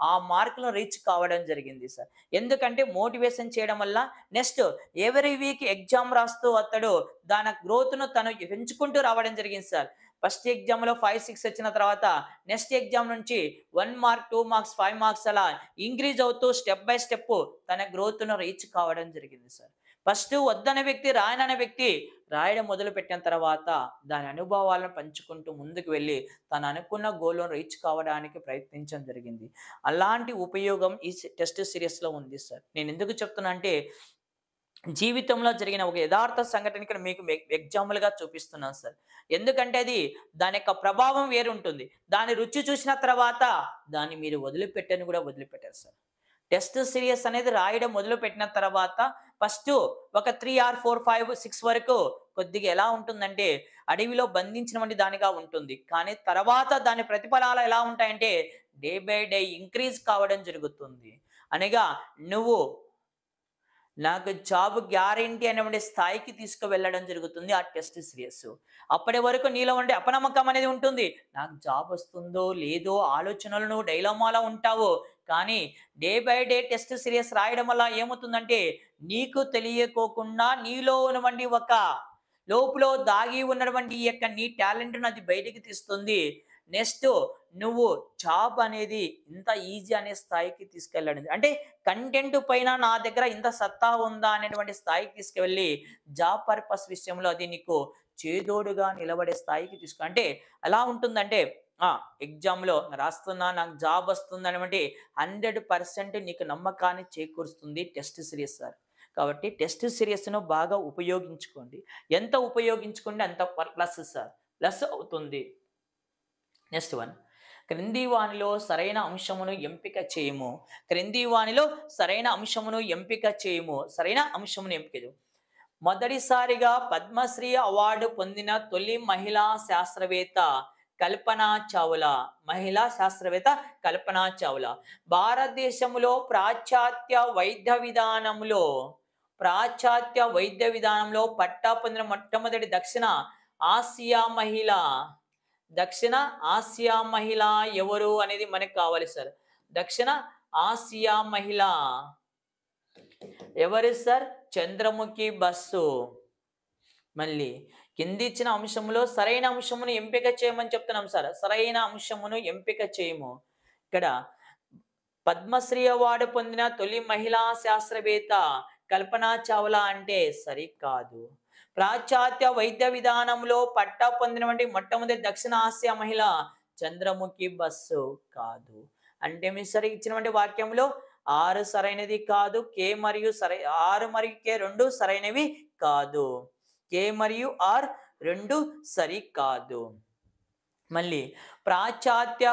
ఆ మార్కులను రీచ్ కావడం జరిగింది సార్. ఎందుకంటే మోటివేషన్ చేయడం వల్ల నెక్స్ట్ ఎవరీ వీక్ ఎగ్జామ్ రాస్తూ అతడు దాని గ్రోత్ను తను పెంచుకుంటూ రావడం జరిగింది సార్. ఫస్ట్ ఎగ్జామ్లో 5, 6 వచ్చిన తర్వాత నెక్స్ట్ ఎగ్జామ్ నుంచి 1 మార్క్, 2 మార్క్స్, 5 మార్క్స్ అలా ఇంక్రీజ్ అవుతూ స్టెప్ బై స్టెప్ తన గ్రోత్ను రీచ్ కావడం జరిగింది సార్. ఫస్ట్ వద్దనే వ్యక్తి, రాయననే వ్యక్తి రాయడం మొదలు పెట్టిన తర్వాత దాని అనుభవాలను పంచుకుంటూ ముందుకు వెళ్ళి తను అనుకున్న గోల్ను రీచ్ కావడానికి ప్రయత్నించడం జరిగింది. అలాంటి ఉపయోగం ఈ టెస్ట్ సిరీస్లో ఉంది సార్. నేను ఎందుకు చెప్తున్నా అంటే జీవితంలో జరిగిన ఒక యథార్థ సంఘటన ఇక్కడ మీకు ఎగ్జాంపుల్గా చూపిస్తున్నాను సార్. ఎందుకంటే అది దాని యొక్క ప్రభావం వేరుంటుంది. దాని రుచి చూసిన తర్వాత దాన్ని మీరు వదిలిపెట్టని కూడా వదిలిపెట్టారు సార్. టెస్ట్ సిరీస్ అనేది రాయడం మొదలుపెట్టిన తర్వాత ఫస్ట్ ఒక 3 or 4, 5, 6 వరకు కొద్దిగా ఎలా ఉంటుందంటే అడవిలో బంధించినటువంటి దానిగా ఉంటుంది. కానీ తర్వాత దాని ప్రతిఫలాలు ఎలా ఉంటాయంటే డే బై డే ఇంక్రీజ్ కావడం జరుగుతుంది. అనగా నువ్వు నాకు జాబ్ గ్యారంటీ అనేటువంటి స్థాయికి తీసుకువెళ్ళడం జరుగుతుంది ఆ టెస్ట్ సిరీస్. అప్పటి వరకు నీలో ఉండే అపనమ్మకం అనేది ఉంటుంది. నాకు జాబ్ వస్తుందో లేదో ఆలోచనలు నువ్వు డైలమాలో ఉంటావు. కానీ day by day test series రాయడం వల్ల ఏమవుతుందంటే నీకు తెలియకోకుండా నీలో ఉన్నటువంటి ఒక లోపల దాగి ఉన్నటువంటి ఈ యొక్క నీ టాలెంట్ను అది బయటికి తీస్తుంది. నెక్స్ట్ నువ్వు జాబ్ అనేది ఇంత ఈజీ అనే స్థాయికి తీసుకెళ్ళడం, అంటే కంటెంట్ పైన నా దగ్గర ఇంత సత్తా ఉందా అనేటువంటి స్థాయికి తీసుకువెళ్ళి జాబ్ పర్పస్ విషయంలో అది నీకు చేదోడుగా నిలబడే స్థాయికి అంటే ఎలా ఉంటుందంటే ఎగ్జామ్లో రాస్తున్నా నాకు జాబ్ వస్తుంది అనేటువంటి 100% నీకు నమ్మకాన్ని చేకూరుస్తుంది టెస్ట్ సిరీస్ సార్. కాబట్టి టెస్ట్ సిరీస్ను బాగా ఉపయోగించుకోండి. ఎంత ఉపయోగించుకుంటే అంత ప్లస్ సార్, ప్లస్ అవుతుంది. నెక్స్ట్ వన్, క్రింది వానిలో సరైన అంశమును ఎంపిక చేయము. క్రింది వానిలో సరైన అంశమును ఎంపిక చేయము. సరైన అంశమును ఎంపిక చేయము. మొదటిసారిగా పద్మశ్రీ అవార్డు పొందిన తొలి మహిళా శాస్త్రవేత్త కల్పనా చావ్లా. మహిళా శాస్త్రవేత్త కల్పనా చావ్లా. భారతదేశంలో పాశ్చాత్య వైద్య విధానంలో పట్టా పొందిన మొట్టమొదటి దక్షిణ ఆసియా మహిళ ఎవరు అనేది మనకు కావాలి సార్. దక్షిణ ఆసియా మహిళ ఎవరు సార్? చంద్రముఖి బస్సు. మళ్ళీ కింది ఇచ్చిన అంశంలో సరైన అంశమును ఎంపిక చేయమని చెప్తున్నాం సార్. సరైన అంశమును ఎంపిక చేయము. ఇక్కడ పద్మశ్రీ అవార్డు పొందిన తొలి మహిళా శాస్త్రవేత్త కల్పనా చావ్లా అంటే సరికాదు. పాశ్చాత్య వైద్య విధానంలో పట్టా పొందినటువంటి మొట్టమొదటి దక్షిణ ఆసియా మహిళ చంద్రముఖి బస్సు కాదు. అంటే మీ సరి ఇచ్చినటువంటి వాక్యంలో 6 సరైనది కాదు, కే మరియు 6 మరియు కే 2 సరైనవి కాదు. కే మరియు ఆర్ 2 సరి కాదు. మళ్ళీ పాశ్చాత్య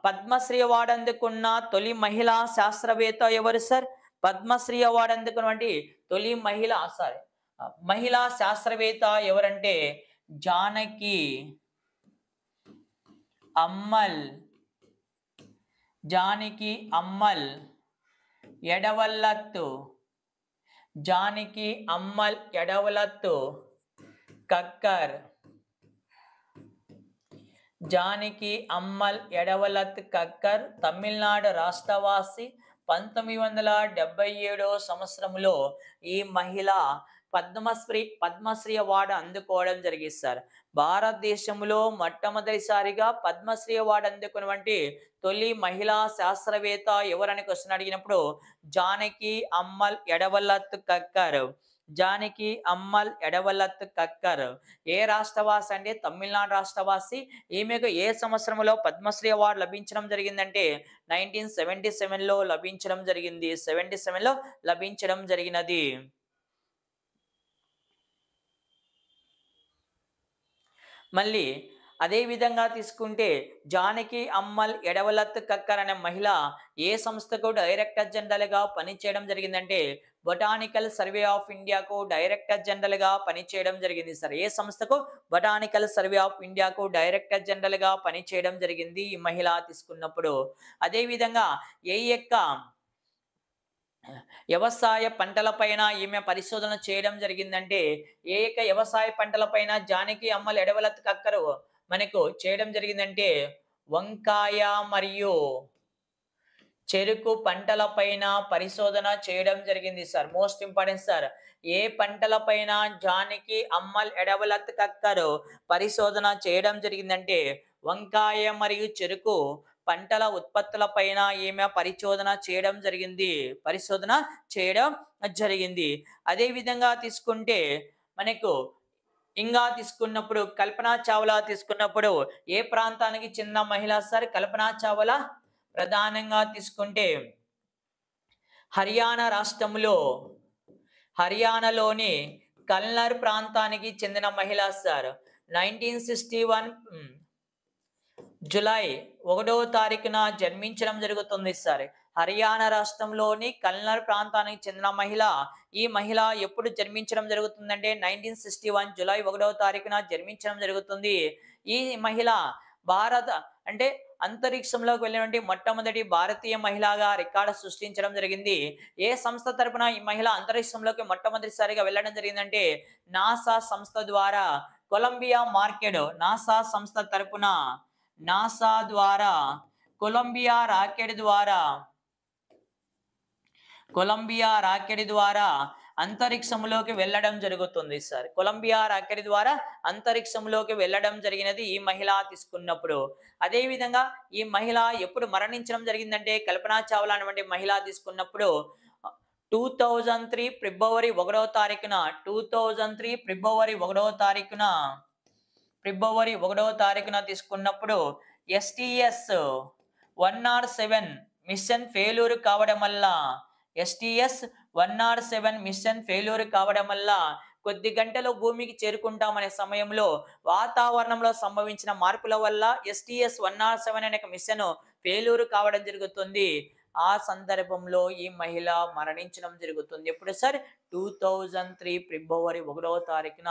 పద్మశ్రీ అవార్డు అందుకున్న తొలి మహిళా శాస్త్రవేత్త ఎవరు సార్? పద్మశ్రీ అవార్డు అందుకున్నటువంటి తొలి మహిళా శాస్త్రవేత్త ఎవరంటే జానకి అమ్మల్ ఎడవల్లత్తు కక్కర్. తమిళనాడు రాష్ట్రవాసి. 1977 సంవత్సరంలో ఈ మహిళ పద్మశ్రీ అవార్డు అందుకోవడం జరిగింది సార్. భారతదేశంలో మొట్టమొదటిసారిగా పద్మశ్రీ అవార్డు అందుకున్నటువంటి తొలి మహిళా శాస్త్రవేత్త ఎవరని క్వశ్చన్ అడిగినప్పుడు జానకి అమ్మల్ ఎడవల్లత్ కక్కర్. ఏ రాష్ట్రవాసి అంటే తమిళనాడు రాష్ట్రవాసి. ఈమెకు ఏ సంవత్సరంలో పద్మశ్రీ అవార్డు లభించడం జరిగిందంటే 1977లో లభించడం జరిగింది. 77లో లభించడం జరిగినది. మళ్ళీ అదే విధంగా తీసుకుంటే జానకి అమ్మల్ ఎడవల్లత్ కక్కర్ అనే మహిళ ఏ సంస్థకు డైరెక్టర్ జనరల్ గా పనిచేయడం జరిగిందంటే బొటానికల్ సర్వే ఆఫ్ ఇండియాకు డైరెక్టర్ జనరల్ గా పనిచేయడం జరిగింది సార్. ఏ సంస్థకు? బొటానికల్ సర్వే ఆఫ్ ఇండియాకు డైరెక్టర్ జనరల్ గా పనిచేయడం జరిగింది ఈ మహిళ తీసుకున్నప్పుడు. అదే విధంగా ఏ యొక్క వ్యవసాయ పంటలపైన ఈమె పరిశోధన చేయడం జరిగిందంటే వ్యవసాయ పంటలపైన జానకి అమ్మల్ ఎడవల్లత్ కక్కర్ మనకు చేయడం జరిగిందంటే వంకాయ మరియు చెరుకు పంటలపైన పరిశోధన చేయడం జరిగింది సార్. Most important sir. ఏ పంటలపైన జానకి అమ్మల్ ఎడవల్లత్ కక్కర్ పరిశోధన చేయడం జరిగిందంటే వంకాయ మరియు చెరుకు పంటల ఉత్పత్తులపైన ఈమె పరిశోధన చేయడం జరిగింది. అదే విధంగా తీసుకుంటే మనకు ఇంకా తీసుకున్నప్పుడు కల్పనా చావ్లా తీసుకున్నప్పుడు ఏ ప్రాంతానికి చెందిన మహిళ సార్? కల్పనా చావ్లా ప్రధానంగా తీసుకుంటే హర్యానాలోని కల్నర్ ప్రాంతానికి చెందిన మహిళ సార్. 1961 జూలై 1వ తారీఖున జన్మించడం జరుగుతుంది సార్. హర్యానా రాష్ట్రంలోని కల్నర్ ప్రాంతానికి చెందిన మహిళ. ఈ మహిళ ఎప్పుడు జన్మించడం జరుగుతుందంటే 1961 జూలై 1వ తారీఖున జన్మించడం జరుగుతుంది. ఈ మహిళ అంతరిక్షంలోకి వెళ్ళినటువంటి మొట్టమొదటి భారతీయ మహిళగా రికార్డు సృష్టించడం జరిగింది. ఏ సంస్థ తరపున ఈ మహిళ అంతరిక్షంలోకి మొట్టమొదటిసారిగా వెళ్ళడం జరిగిందంటే నాసా సంస్థ ద్వారా. కొలంబియా రాకెట్ ద్వారా అంతరిక్షంలోకి వెళ్ళడం జరుగుతుంది సార్. కొలంబియా రాకెట్ ద్వారా అంతరిక్షంలోకి వెళ్ళడం జరిగినది ఈ మహిళ తీసుకున్నప్పుడు. అదే విధంగా ఈ మహిళ ఎప్పుడు మరణించడం జరిగిందంటే కల్పనా చావ్లా అనే మహిళ తీసుకున్నప్పుడు 2003 ఫిబ్రవరి 1వ తారీఖున తీసుకున్నప్పుడు STS-107 మిషన్ ఫెయిల్యూర్ కావడం వల్ల కొద్ది గంటలో భూమికి చేరుకుంటామనే సమయంలో వాతావరణంలో సంభవించిన మార్పుల వల్ల STS-107 అనే మిషన్ ఫెయిల్యూర్ కావడం జరుగుతుంది. ఆ సందర్భంలో ఈ మహిళ మరణించడం జరుగుతుంది. ఎప్పుడు సార్? 2003 ఫిబ్రవరి 1వ తారీఖున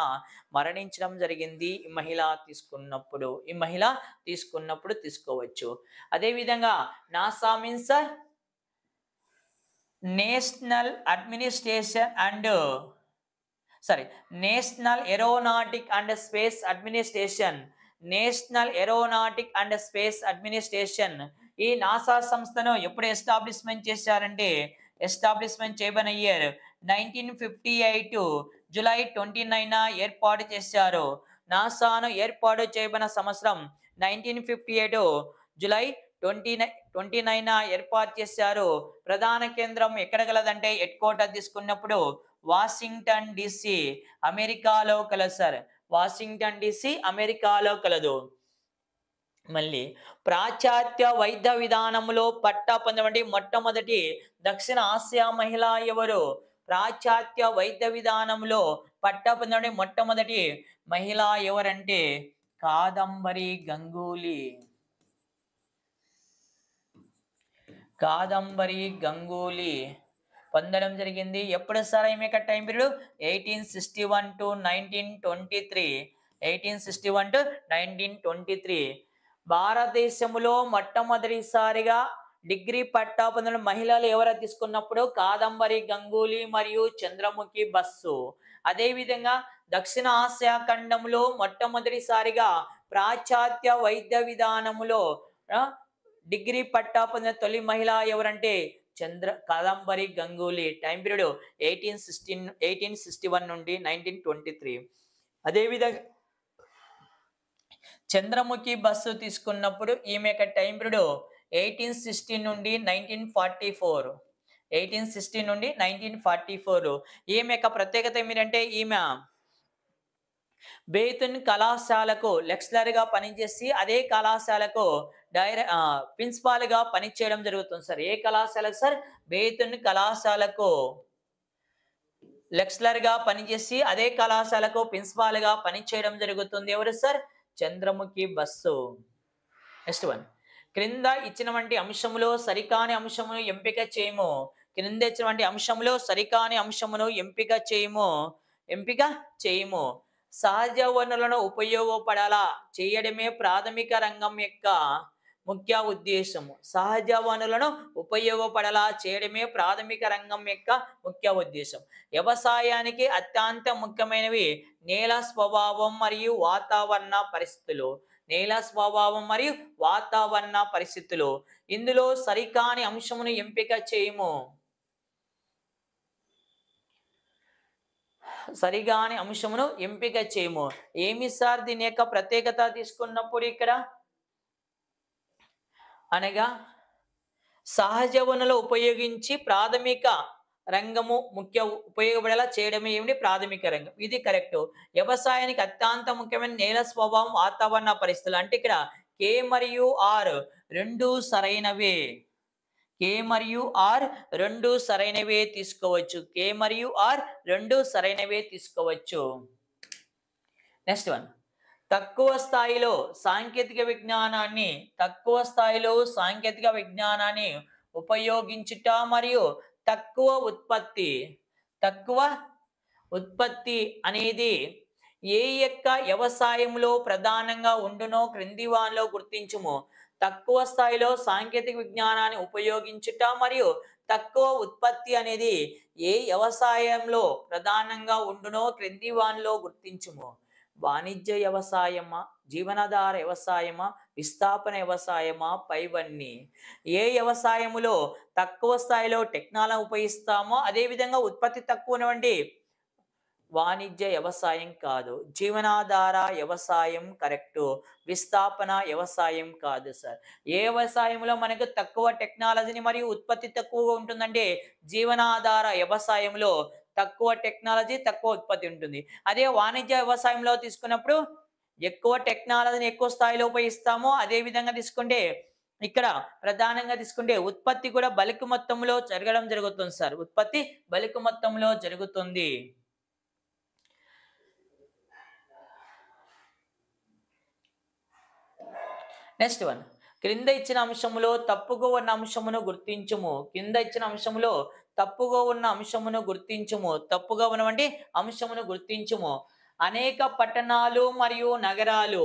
మరణించడం జరిగింది ఈ మహిళ తీసుకున్నప్పుడు తీసుకోవచ్చు. అదే విధంగా NASA means national aeronautic and space administration. ఈ నాసా సంస్థను ఎప్పుడు ఎస్టాబ్లిష్మెంట్ చేశారంటే ఎస్టాబ్లిష్మెంట్ చేయబడిన ఇయర్ 1958 జూలై 29న ఏర్పాటు చేశారు. నాసాను ఏర్పాటు చేయబడిన సంవత్సరం 1958 జూలై 29న ఏర్పాటు చేశారు. ప్రధాన కేంద్రం ఎక్కడ గలదంటే హెడ్ క్వార్టర్ తీసుకున్నప్పుడు వాషింగ్టన్ DC అమెరికాలో కలదు సార్. అమెరికాలో కలదు. మళ్ళీ పాశ్చాత్య వైద్య విధానంలో పట్టా పొందినటువంటి మొట్టమొదటి దక్షిణ ఆసియా మహిళ ఎవరు? పాశ్చాత్య వైద్య విధానంలో పట్టా పొందినటువంటి మొట్టమొదటి మహిళ ఎవరంటే కాదంబరి గంగూలీ పొందడం జరిగింది. ఎప్పుడు సార్ ఈమె యొక్క టైం పీరియడ్ 1861 టు 1923. 1861 టు 1923. భారతదేశంలో మొట్టమొదటిసారిగా డిగ్రీ పట్టా పొందిన మహిళలు ఎవరు తీసుకున్నప్పుడు కాదంబరి గంగూలీ మరియు చంద్రముఖి బస్సు. అదేవిధంగా దక్షిణ ఆసియా ఖండంలో మొట్టమొదటిసారిగా పాశ్చాత్య వైద్య విధానములో డిగ్రీ పట్టా పొందిన తొలి మహిళ ఎవరంటే కాదంబరి గంగూలీ. టైం పీరియడ్ 1861 నుండి 1923. అదేవిధంగా చంద్రముఖి బస్సు తీసుకున్నప్పుడు ఈమె యొక్క టైం పీరియడ్ 1860 నుండి 1944. 1860 నుండి 1944. ఈమె యొక్క ప్రత్యేకత ఏమిటంటే ఈమె బేతున్ కళాశాలకు లెక్చరర్ గా పనిచేసి అదే కళాశాలకు ప్రిన్సిపాల్ గా పనిచేయడం జరుగుతుంది సార్. ఏ కళాశాలకు సార్? బేతున్ కళాశాలకు లెక్చరర్ గా పనిచేసి అదే కళాశాలకు ప్రిన్సిపాల్ గా పనిచేయడం జరుగుతుంది. ఎవరు sir? Chandramukhi bus. Next one, క్రింద ఇచ్చినటువంటి అంశములో సరికాని అంశమును ఎంపిక చేయము. క్రింద ఇచ్చినటువంటి అంశంలో సరికాని అంశమును ఎంపిక చేయము. సహజ వనరులను ఉపయోగపడాలా చేయడమే ప్రాథమిక రంగం యొక్క ముఖ్య ఉద్దేశము. సహజ వనరులను ఉపయోగపడాలా చేయడమే ప్రాథమిక రంగం యొక్క ముఖ్య ఉద్దేశం. వ్యవసాయానికి అత్యంత ముఖ్యమైనవి నేల స్వభావం మరియు వాతావరణ పరిస్థితులు. నేల స్వభావం మరియు వాతావరణ పరిస్థితులు. ఇందులో సరికాని అంశమును ఎంపిక చేయము. సరిగాని అంశమును ఎంపిక చేయము. ఏమి సార్ దీని యొక్క ప్రత్యేకత తీసుకున్నప్పుడు ఇక్కడ అనగా సహజ వనరులు ఉపయోగించి ప్రాథమిక రంగము ముఖ్య ఉపయోగపడేలా చేయడమే ఏమిటి ప్రాథమిక రంగం. ఇది కరెక్ట్. వ్యవసాయానికి అత్యంత ముఖ్యమైన నేల స్వభావం వాతావరణ పరిస్థితులు. అంటే ఇక్కడ కే మరియు ఆర్ రెండు సరైనవే. కే మరియు ఆర్ రెండు సరైనవే తీసుకోవచ్చు. కే మరియు ఆర్ రెండు సరైనవే తీసుకోవచ్చు. నెక్స్ట్ వన్, తక్కువ స్థాయిలో సాంకేతిక విజ్ఞానాన్ని ఉపయోగించుట మరియు తక్కువ ఉత్పత్తి అనేది ఏ యొక్క వ్యవసాయంలో ప్రధానంగా ఉండునో క్రింది వానిలో గుర్తించుము. తక్కువ స్థాయిలో సాంకేతిక విజ్ఞానాన్ని ఉపయోగించుట మరియు తక్కువ ఉత్పత్తి అనేది ఏ వ్యవసాయంలో ప్రధానంగా ఉండునో క్రింది వానిలో గుర్తించుము. వాణిజ్య వ్యవసాయమా, జీవనాధార వ్యవసాయమా, విస్థాపన వ్యవసాయమా, పైవన్నీ. ఏ వ్యవసాయములో తక్కువ స్థాయిలో టెక్నాలజీ ఉపయోగిస్తామో అదేవిధంగా ఉత్పత్తి తక్కువ ఉన్నవండి వాణిజ్య వ్యవసాయం కాదు. జీవనాధార వ్యవసాయం కరెక్టు. విస్థాపన వ్యవసాయం కాదు సార్. ఏ వ్యవసాయంలో మనకు తక్కువ టెక్నాలజీని మరియు ఉత్పత్తి తక్కువగా ఉంటుందంటే జీవనాధార వ్యవసాయంలో తక్కువ టెక్నాలజీ తక్కువ ఉత్పత్తి ఉంటుంది. అదే వాణిజ్య వ్యవసాయంలో తీసుకున్నప్పుడు ఎక్కువ టెక్నాలజీని ఎక్కువ స్థాయిలో ఉపయోగిస్తామో అదే విధంగా తీసుకుంటే ఇక్కడ ప్రధానంగా తీసుకుంటే ఉత్పత్తి కూడా బల్క్ మొత్తంలో జరగడం జరుగుతుంది సార్. ఉత్పత్తి బల్క్ మొత్తంలో జరుగుతుంది. నెక్స్ట్ వన్, క్రింద ఇచ్చిన అంశములో తప్పుగా ఉన్న అంశమును గుర్తించుము. తప్పుగా ఉన్న అంశమును గుర్తించుము. అనేక పట్టణాలు మరియు నగరాల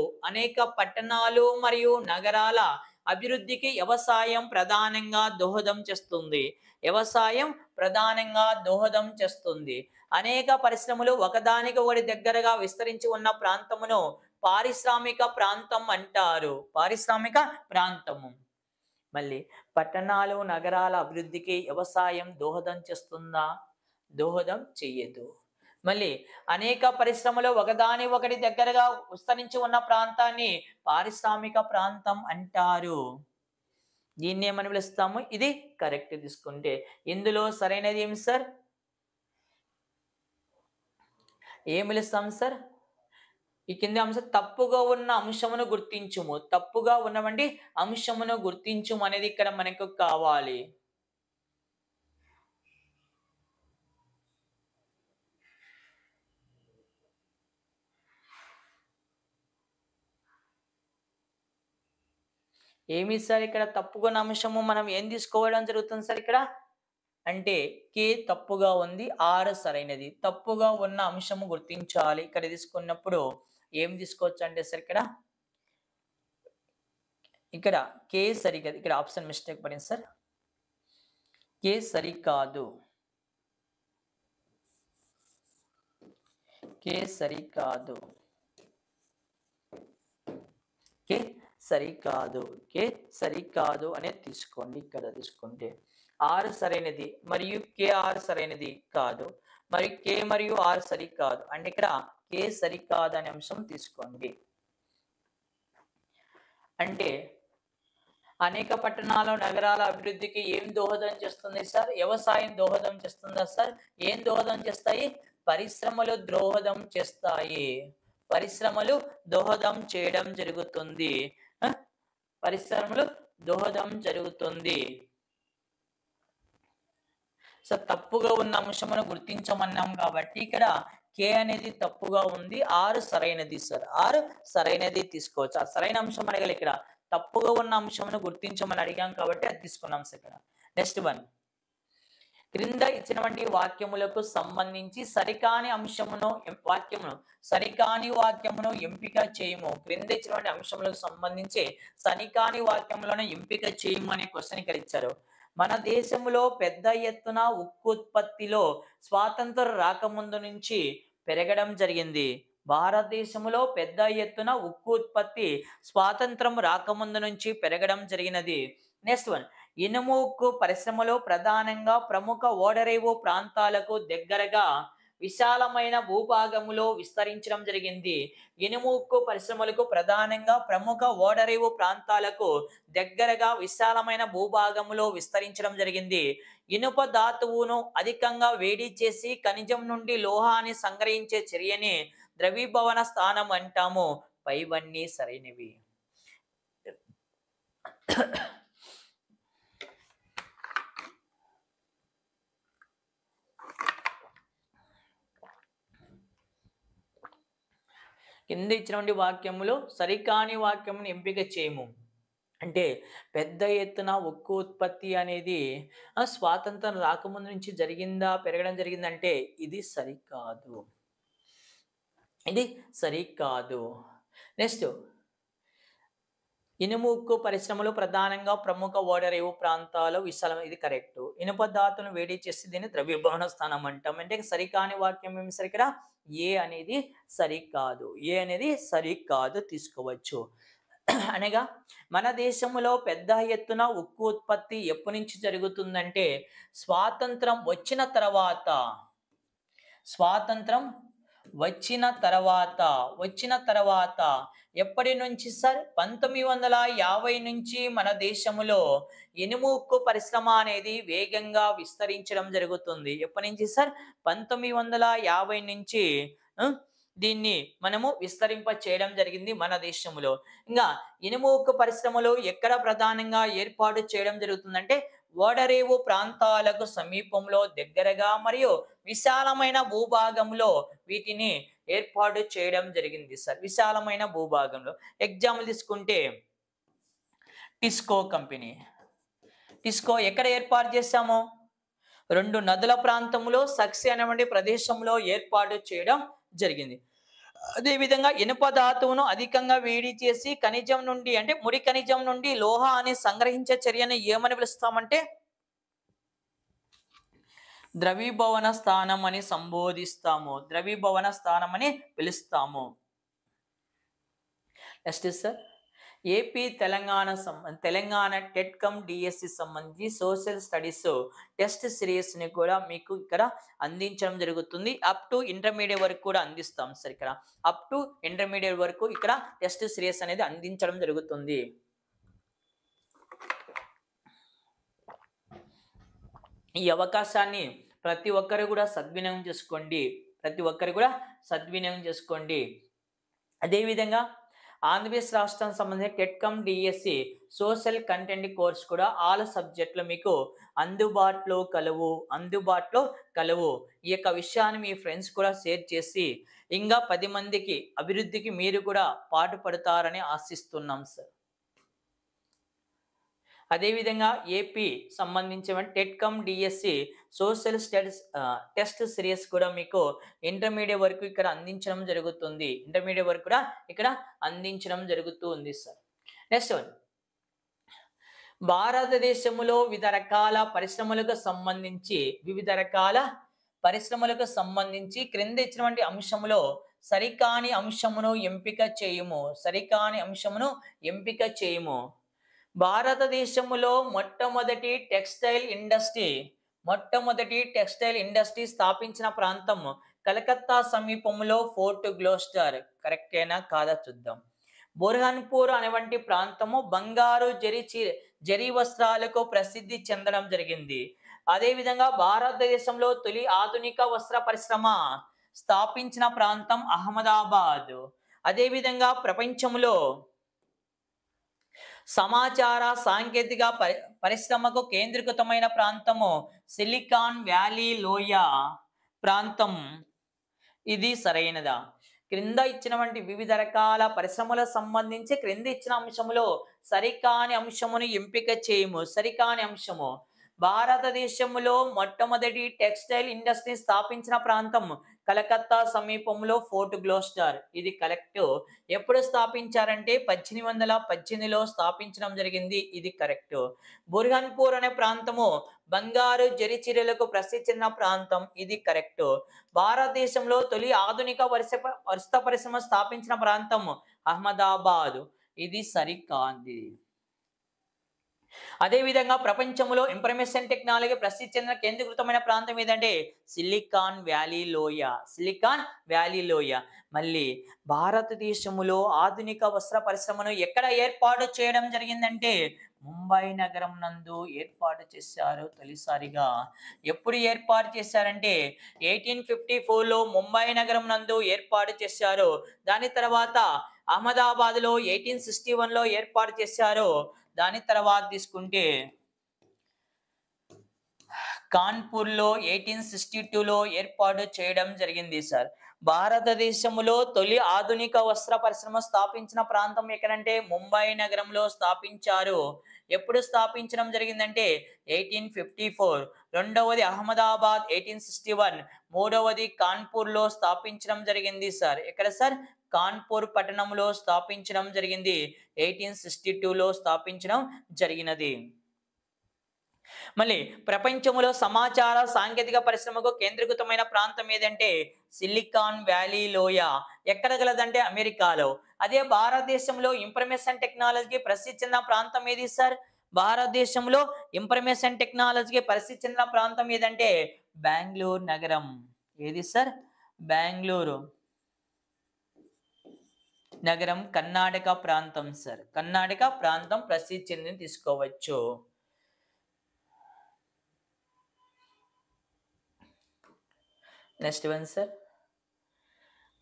అభివృద్ధికి వ్యవసాయం ప్రధానంగా దోహదం చేస్తుంది. అనేక పరిశ్రమలు ఒకదానికి ఒకటి దగ్గరగా విస్తరించి ఉన్న ప్రాంతమును పారిశ్రామిక ప్రాంతం అంటారు. మళ్ళీ పట్టణాలు నగరాల అభివృద్ధికి వ్యవసాయం దోహదం చేస్తుందా? దోహదం చెయ్యదు. మళ్ళీ అనేక పరిశ్రమలు ఒకదాని ఒకటి దగ్గరగా విస్తరించి ఉన్న ప్రాంతాన్ని పారిశ్రామిక ప్రాంతం అంటారు. దీన్ని ఏమని పిలుస్తాము? ఇది కరెక్ట్ తీసుకుంటే. ఇందులో సరైనది ఏమి సార్? ఏం పిలుస్తాం సార్? ఈ కింది అంశం తప్పుగా ఉన్న అంశమును గుర్తించుము. తప్పుగా ఉన్నవండి అంశమును గుర్తించుము అనేది ఇక్కడ మనకు కావాలి. ఏమి సార్ ఇక్కడ తప్పుగా ఉన్న అంశము మనం ఏం తీసుకోవడం జరుగుతుంది సార్? ఇక్కడ అంటే కే తప్పుగా ఉంది, ఆర్ సరైనది. తప్పుగా ఉన్న అంశము గుర్తించాలి. ఇక్కడ తీసుకున్నప్పుడు ఏం తీసుకోవచ్చు అంటే సార్ ఇక్కడ కే సరికాదు. ఇక్కడ ఆప్షన్ మిస్టేక్ పడింది సార్. కే సరికాదు. కే సరికాదు. కే సరికాదు. కే సరికాదు అనేది తీసుకోండి. ఇక్కడ తీసుకుంటే ఆర్ సరైనది మరియు కే ఆర్ సరైనది కాదు. మరి కే మరియు ఆర్ సరికాదు. అంటే ఇక్కడ కే సరికాదు అనే అంశం తీసుకోండి. అంటే అనేక పట్టణాలు నగరాల అభివృద్ధికి ఏం దోహదం చేస్తుంది సార్? వ్యవసాయం దోహదం చేస్తుందా సార్? ఏం దోహదం చేస్తాయి? పరిశ్రమలు దోహదం చేస్తాయి. పరిశ్రమలు దోహదం చేయడం జరుగుతుంది. పరిశ్రమలు దోహదం జరుగుతుంది. సో తప్పుగా ఉన్న అంశమును గుర్తించమన్నాం కాబట్టి ఇక్కడ కే అనేది తప్పుగా ఉంది, ఆరు సరైనది సార్. ఆరు సరైనది తీసుకోవచ్చు. ఆ సరైన అంశం అడగాలి. ఇక్కడ తప్పుగా ఉన్న అంశమును గుర్తించమని అడిగాం కాబట్టి అది తీసుకున్నాం సార్. ఇక్కడ నెక్స్ట్ వన్, క్రింద ఇచ్చినటువంటి వాక్యములకు సంబంధించి సరికాని అంశమును సరికాని వాక్యమును ఎంపిక చేయము. క్రింద ఇచ్చినటువంటి అంశములకు సంబంధించి సరికాని వాక్యములను ఎంపిక చేయము అనే క్వశ్చన్ ఇక్కడ ఇచ్చారు. మన దేశంలో పెద్ద ఎత్తున ఉక్కు ఉత్పత్తిలో స్వాతంత్రం రాకముందు నుంచి పెరగడం జరిగింది. భారతదేశంలో పెద్ద ఎత్తున ఉక్కు ఉత్పత్తి స్వాతంత్రం రాకముందు నుంచి పెరగడం జరిగినది. నెక్స్ట్ వన్, ఇనుము ఉక్కు పరిశ్రమలో ప్రధానంగా ప్రముఖ ఓడరేవు ప్రాంతాలకు దగ్గరగా విశాలమైన భూభాగములో విస్తరించడం జరిగింది. ఇనుము ఉక్కు పరిశ్రమలకు ప్రధానంగా ప్రముఖ ఓడరేవు ప్రాంతాలకు దగ్గరగా విశాలమైన భూభాగములో విస్తరించడం జరిగింది. ఇనుప ధాతువును అధికంగా వేడి చేసి ఖనిజం నుండి లోహాన్ని సంగ్రహించే చర్యని ద్రవీభవన స్థానం అంటాము. పైవన్నీ సరైనవి. కింద ఇచ్చినటువంటి వాక్యములో సరికాని వాక్యమును ఎంపిక చేయము. అంటే పెద్ద ఎత్తున ఉక్కు ఉత్పత్తి అనేది స్వాతంత్రం రాకముందు నుంచి జరిగిందా, పెరగడం జరిగిందంటే ఇది సరికాదు. ఇది సరికాదు. నెక్స్ట్, ఇనుము ఉక్కు పరిశ్రమలు ప్రధానంగా ప్రముఖ ఓడరేవు ప్రాంతాలు విశాలం, ఇది కరెక్ట్. ఇనుప ధాతును వేడి చేసి దీన్ని ద్రవ్యభవన స్థానం అంటాం. అంటే సరికాని వాక్యం ఏమి సార్? ఇక్కడ ఏ అనేది సరికాదు. ఏ అనేది సరికాదు తీసుకోవచ్చు. అనగా మన దేశంలో పెద్ద ఎత్తున ఉక్కు ఉత్పత్తి ఎప్పటి నుంచి జరుగుతుందంటే స్వాతంత్రం వచ్చిన తర్వాత ఎప్పటి నుంచి సార్? 1950 నుంచి మన దేశంలో ఇనుము ఉక్కు పరిశ్రమ అనేది వేగంగా విస్తరించడం జరుగుతుంది. ఎప్పటి నుంచి సార్? 1950 నుంచి దీన్ని మనము విస్తరింప చేయడం జరిగింది మన దేశంలో. ఇంకా ఇనుము ఉక్కు పరిశ్రమలు ఎక్కడ ప్రధానంగా ఏర్పాటు చేయడం జరుగుతుందంటే ఓడరేవు ప్రాంతాలకు సమీపంలో దగ్గరగా మరియు విశాలమైన భూభాగంలో వీటిని ఏర్పాటు చేయడం జరిగింది సార్. విశాలమైన భూభాగంలో ఎగ్జాంపుల్ తీసుకుంటే టిస్కో కంపెనీ. టిస్కో ఎక్కడ ఏర్పాటు చేశాము? 2 నదుల ప్రాంతంలో సక్సె అనేటువంటి ప్రదేశంలో ఏర్పాటు చేయడం జరిగింది. అదేవిధంగా ఇనుప ధాతువును అధికంగా వేడి చేసి ఖనిజం నుండి అంటే ముడి ఖనిజం నుండి లోహాన్ని సంగ్రహించే చర్యను ఏమని పిలుస్తామంటే ద్రవీభవన స్థానం అని సంబోధిస్తాము. ద్రవీభవన స్థానం అని పిలుస్తాము. Next sir, AP Telangana TET cum DSC సంబంధించి సోషల్ స్టడీస్ టెస్ట్ సిరీస్ ని కూడా మీకు ఇక్కడ అందించడం జరుగుతుంది. అప్ టు ఇంటర్మీడియట్ వరకు కూడా అందిస్తాం సార్. ఇక్కడ అప్ టు ఇంటర్మీడియట్ వరకు ఇక్కడ టెస్ట్ సిరీస్ అనేది అందించడం జరుగుతుంది. ఈ అవకాశాన్ని ప్రతి ఒక్కరు కూడా సద్వినియోగం చేసుకోండి. అదేవిధంగా ఆంధ్రప్రదేశ్ రాష్ట్రం సంబంధించిన TET cum DSC social content course కూడా ఆల్ సబ్జెక్టులు మీకు అందుబాటులో కలవు. ఈ యొక్క విషయాన్ని మీ ఫ్రెండ్స్ కూడా షేర్ చేసి ఇంకా 10 మందికి అభివృద్ధికి మీరు కూడా పాటుపడతారని ఆశిస్తున్నాం సార్. అదేవిధంగా ఏపీ సంబంధించిన TET cum DSC social studies test series కూడా మీకు ఇంటర్మీడియట్ వరకు ఇక్కడ అందించడం జరుగుతుంది. ఇంటర్మీడియట్ వరకు కూడా ఇక్కడ అందించడం జరుగుతూ ఉంది సార్. నెక్స్ట్ వన్, భారతదేశంలో వివిధ రకాల పరిశ్రమలకు సంబంధించి క్రింద ఇచ్చినటువంటి అంశంలో సరికాని అంశమును ఎంపిక చేయుము. భారతదేశంలో మొట్టమొదటి టెక్స్టైల్ ఇండస్ట్రీ స్థాపించిన ప్రాంతం కలకత్తా సమీపంలో ఫోర్ట్ గ్లోస్టర్. కరెక్టేనా కాదా చూద్దాం. బుర్హాన్పూర్ అనేవంటి ప్రాంతము బంగారు జరీ వస్త్రాలకు ప్రసిద్ధి చెందడం జరిగింది. అదేవిధంగా భారతదేశంలో తొలి ఆధునిక వస్త్ర పరిశ్రమ స్థాపించిన ప్రాంతం అహ్మదాబాద్. అదేవిధంగా ప్రపంచంలో సమాచార సాంకేతిక పరిశ్రమకు కేంద్రీకృతమైన ప్రాంతము సిలికాన్ వ్యాలీ లోయ ప్రాంతం. ఇది సరైనదా? క్రింద ఇచ్చినటువంటి వివిధ రకాల పరిశ్రమలకు సంబంధించి క్రింద ఇచ్చిన అంశంలో సరికాని అంశమును ఎంపిక చేయము. సరికాని అంశము, భారతదేశంలో మొట్టమొదటి టెక్స్టైల్ ఇండస్ట్రీ స్థాపించిన ప్రాంతం కలకత్తా సమీపంలో ఫోర్ట్ గ్లోస్టర్. ఇది కరెక్ట్. ఎప్పుడు స్థాపించారంటే 1818లో స్థాపించడం జరిగింది. ఇది కరెక్ట్. బుర్హాన్పూర్ అనే ప్రాంతము బంగారు జరీచీరలకు ప్రసిద్ధి చెందిన ప్రాంతం. ఇది కరెక్ట్. భారతదేశంలో తొలి ఆధునిక వస్త్ర పరిశ్రమ స్థాపించిన ప్రాంతం అహ్మదాబాద్. ఇది సరికాంది. అదేవిధంగా ప్రపంచంలో ఇన్ఫర్మేషన్ టెక్నాలజీ ప్రసిద్ధి చెందిన కేంద్రీకృతమైన ప్రాంతం ఏదంటే సిలికాన్ వ్యాలీ లోయ. మళ్ళీ భారతదేశంలో ఆధునిక వస్త్ర పరిశ్రమను ఎక్కడ ఏర్పాటు చేయడం జరిగిందంటే ముంబై నగరం నందు ఏర్పాటు చేశారు తొలిసారిగా. ఎప్పుడు ఏర్పాటు చేశారంటే 1854లో ముంబై నగరం నందు ఏర్పాటు చేశారు. దాని తర్వాత అహ్మదాబాద్లో 1861లో ఏర్పాటు చేశారు. దాని తర్వాత తీసుకుంటే కాన్పూర్లో 1862లో ఏర్పాటు చేయడం జరిగింది సార్. భారతదేశంలో తొలి ఆధునిక వస్త్ర పరిశ్రమ స్థాపించిన ప్రాంతం ఎక్కడంటే ముంబై నగరంలో స్థాపించారు. ఎప్పుడు స్థాపించడం జరిగిందంటే 1854. రెండవది అహ్మదాబాద్ 1861. మూడవది కాన్పూర్లో స్థాపించడం జరిగింది సార్. ఎక్కడ సార్? కాన్పూర్ పట్టణంలో స్థాపించడం జరిగింది. 1862లో స్థాపించడం జరిగినది. మళ్ళీ ప్రపంచంలో సమాచార సాంకేతిక పరిశ్రమకు కేంద్రీకృతమైన ప్రాంతం ఏదంటే సిలికాన్ వ్యాలీ లోయ. ఎక్కడ గలదంటే అమెరికాలో. అదే భారతదేశంలో ఇన్ఫర్మేషన్ టెక్నాలజీకి ప్రసిద్ధి చెందిన ప్రాంతం ఏది సార్? భారతదేశంలో ఇన్ఫర్మేషన్ టెక్నాలజీకి ప్రసిద్ధి చెందిన ప్రాంతం ఏదంటే బెంగళూరు నగరం. ఏది సార్? బెంగళూరు నగరం కర్ణాటక ప్రాంతం సార్. కర్ణాటక ప్రాంతం ప్రసిద్ధి చెందింది తీసుకోవచ్చు. నెక్స్ట్ వన్ సార్,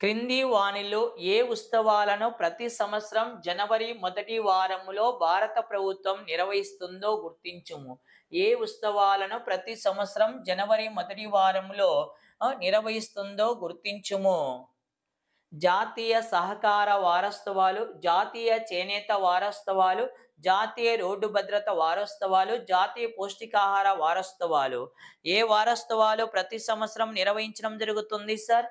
క్రింది వానిలో ఏ ఉత్సవాలను ప్రతి సంవత్సరం జనవరి మొదటి వారములో భారత ప్రభుత్వం నిర్వహిస్తుందో గుర్తించుము. ఏ ఉత్సవాలను ప్రతి సంవత్సరం జనవరి మొదటి వారములో నిర్వహిస్తుందో గుర్తించుము. జాతీయ సహకార వారోత్సవాలు, జాతీయ చేనేత వారోత్సవాలు, జాతీయ రోడ్డు భద్రత వారోత్సవాలు, జాతీయ పౌష్టికాహార వారోత్సవాలు. ఏ వారోత్సవాలు ప్రతి సంవత్సరం నిర్వహించడం జరుగుతుంది సార్?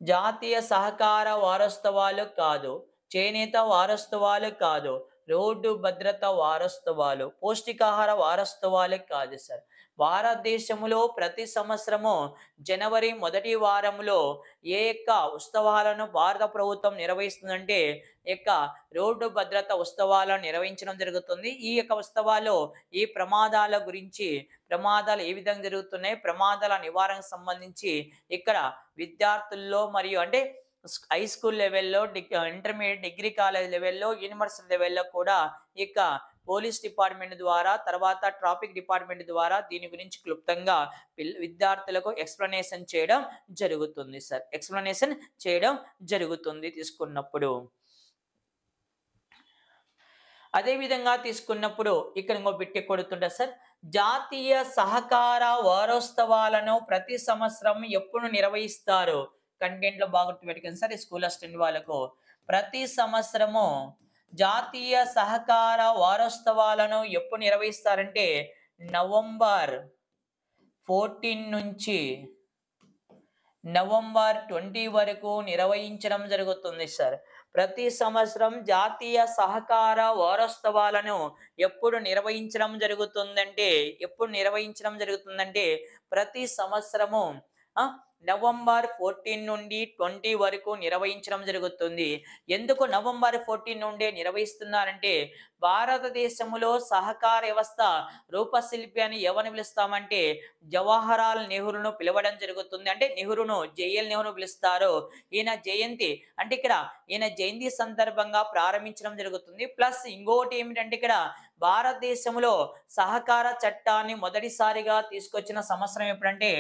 జాతీయ సహకార వారోత్సవాలు కాదు, చేనేత వారోత్సవాలు కాదు, రోడ్డు భద్రత వారోత్సవాలు, పౌష్టికాహార వారోత్సవాలు కాదు సార్. భారతదేశంలో ప్రతి సంవత్సరము జనవరి మొదటి వారంలో ఏ యొక్క ఉత్సవాలను భారత ప్రభుత్వం నిర్వహిస్తుందంటే రోడ్డు భద్రత ఉత్సవాలను నిర్వహించడం జరుగుతుంది. ఈ యొక్క ఉత్సవాలు ఈ ప్రమాదాల గురించి, ప్రమాదాలు ఏ విధంగా జరుగుతున్నాయి, ప్రమాదాల నివారణకు సంబంధించి ఇక్కడ విద్యార్థుల్లో మరియు అంటే హై స్కూల్ లెవెల్లో, ఇంటర్మీడియట్, డిగ్రీ కాలేజ్ లెవెల్లో, యూనివర్సిటీ లెవెల్లో కూడా ఇక పోలీస్ డిపార్ట్మెంట్ ద్వారా, తర్వాత ట్రాఫిక్ డిపార్ట్మెంట్ ద్వారా దీని గురించి క్లుప్తంగా విద్యార్థులకు ఎక్స్ప్లెనేషన్ చేయడం జరుగుతుంది సార్. ఎక్స్ప్లెనేషన్ చేయడం జరుగుతుంది తీసుకున్నప్పుడు. అదే విధంగా తీసుకున్నప్పుడు ఇక్కడ ఇంకో బిట్టి కొడుతుంటా సార్. జాతీయ సహకార వారోత్సవాలను ప్రతి సంవత్సరం ఎప్పుడు నిర్వహిస్తారు? కంటెంట్ లో బాగా పెట్టుకుని సార్ ఈ స్కూల్ అసిస్టెంట్ వాళ్ళకు. ప్రతి సంవత్సరము జాతీయ సహకార వారోత్సవాలను ఎప్పుడు నిర్వహిస్తారంటే నవంబర్ 14 నుంచి నవంబర్ 20 వరకు నిర్వహించడం జరుగుతుంది సార్. ప్రతి సంవత్సరం జాతీయ సహకార వారోత్సవాలను ఎప్పుడు నిర్వహించడం జరుగుతుందంటే ప్రతి సంవత్సరము నవంబర్ 14 నుండి 20 వరకు నిర్వహించడం జరుగుతుంది. ఎందుకు నవంబర్ 14 నుండే నిర్వహిస్తున్నారంటే భారతదేశంలో సహకార వ్యవస్థ రూపశిల్పి అని ఎవరిని పిలుస్తామంటే జవహర్లాల్ నెహ్రూను పిలవడం జరుగుతుంది. అంటే నెహ్రూను జేఎల్ నెహ్రూ పిలుస్తారు. ఈయన జయంతి అంటే ఇక్కడ ఈయన జయంతి సందర్భంగా ప్రారంభించడం జరుగుతుంది. ప్లస్ ఇంకోటి ఏమిటంటే ఇక్కడ భారతదేశంలో సహకార చట్టాన్ని మొదటిసారిగా తీసుకొచ్చిన సంవత్సరం ఎప్పుడంటే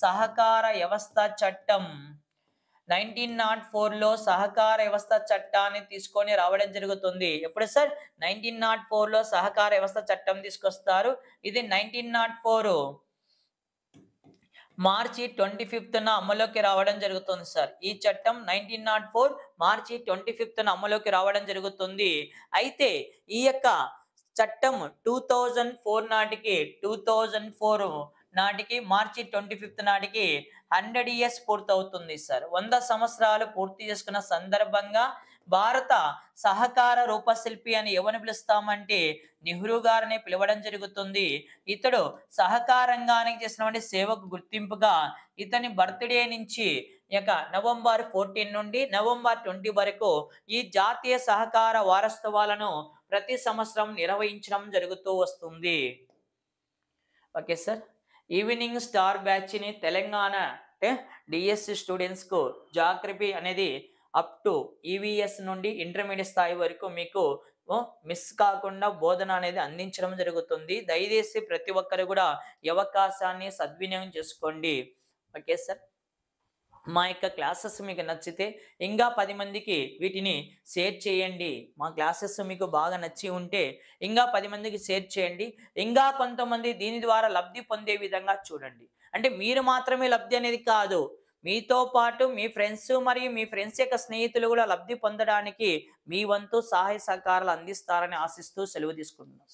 సహకార వ్యవస్థ చట్టం 1904లో సహకార వ్యవస్థ చట్టాన్ని తీసుకొని రావడం జరుగుతుంది. ఎప్పుడు సార్ 1904లో సహకార వ్యవస్థ చట్టం తీసుకొస్తారు. ఇది 1904 మార్చి 25న అమలులోకి రావడం జరుగుతుంది సార్. ఈ చట్టం 1904 మార్చి 25న అమలులోకి రావడం జరుగుతుంది. అయితే ఈ యొక్క చట్టం 2004 నాటికి మార్చి 25 నాటికి 100 ఇయర్స్ పూర్తవుతుంది సార్. 100 సంవత్సరాలు పూర్తి చేసుకున్న సందర్భంగా భారత సహకార రూపశిల్పి అని ఎవరిని పిలుస్తామంటే నెహ్రూ గారిని పిలవడం జరుగుతుంది. ఇతడు సహకార రంగానికి చేసినటువంటి సేవకు గుర్తింపుగా ఇతని బర్త్డే నుంచి నవంబర్ 14 నుండి నవంబర్ 20 వరకు ఈ జాతీయ సహకార వారోత్సవాలను ప్రతి సంవత్సరం నిర్వహించడం జరుగుతూ వస్తుంది. Okay sir. Evening star batch ని తెలంగాణ డిఎస్సి స్టూడెంట్స్ కు జాగ్రఫీ అనేది అప్ టు ఈవీఎస్ నుండి ఇంటర్మీడియట్ స్థాయి వరకు మీకు మిస్ కాకుండా బోధన అనేది అందించడం జరుగుతుంది. దయచేసి ప్రతి ఒక్కరు కూడా ఈ అవకాశాన్ని సద్వినియోగం చేసుకోండి. Okay sir. మా యొక్క క్లాసెస్ మీకు నచ్చితే ఇంకా 10 మందికి వీటిని షేర్ చేయండి. మా క్లాసెస్ మీకు బాగా నచ్చి ఉంటే ఇంకా 10 మందికి షేర్ చేయండి. ఇంకా కొంతమంది దీని ద్వారా లబ్ధి పొందే విధంగా చూడండి. అంటే మీరు మాత్రమే లబ్ధి అనేది కాదు, మీతో పాటు మీ ఫ్రెండ్స్ మరియు మీ ఫ్రెండ్స్ యొక్క స్నేహితులు కూడా లబ్ధి పొందడానికి మీ వంతు సహాయ సహకారాలు అందిస్తారని ఆశిస్తూ సెలవు తీసుకుంటున్నాను.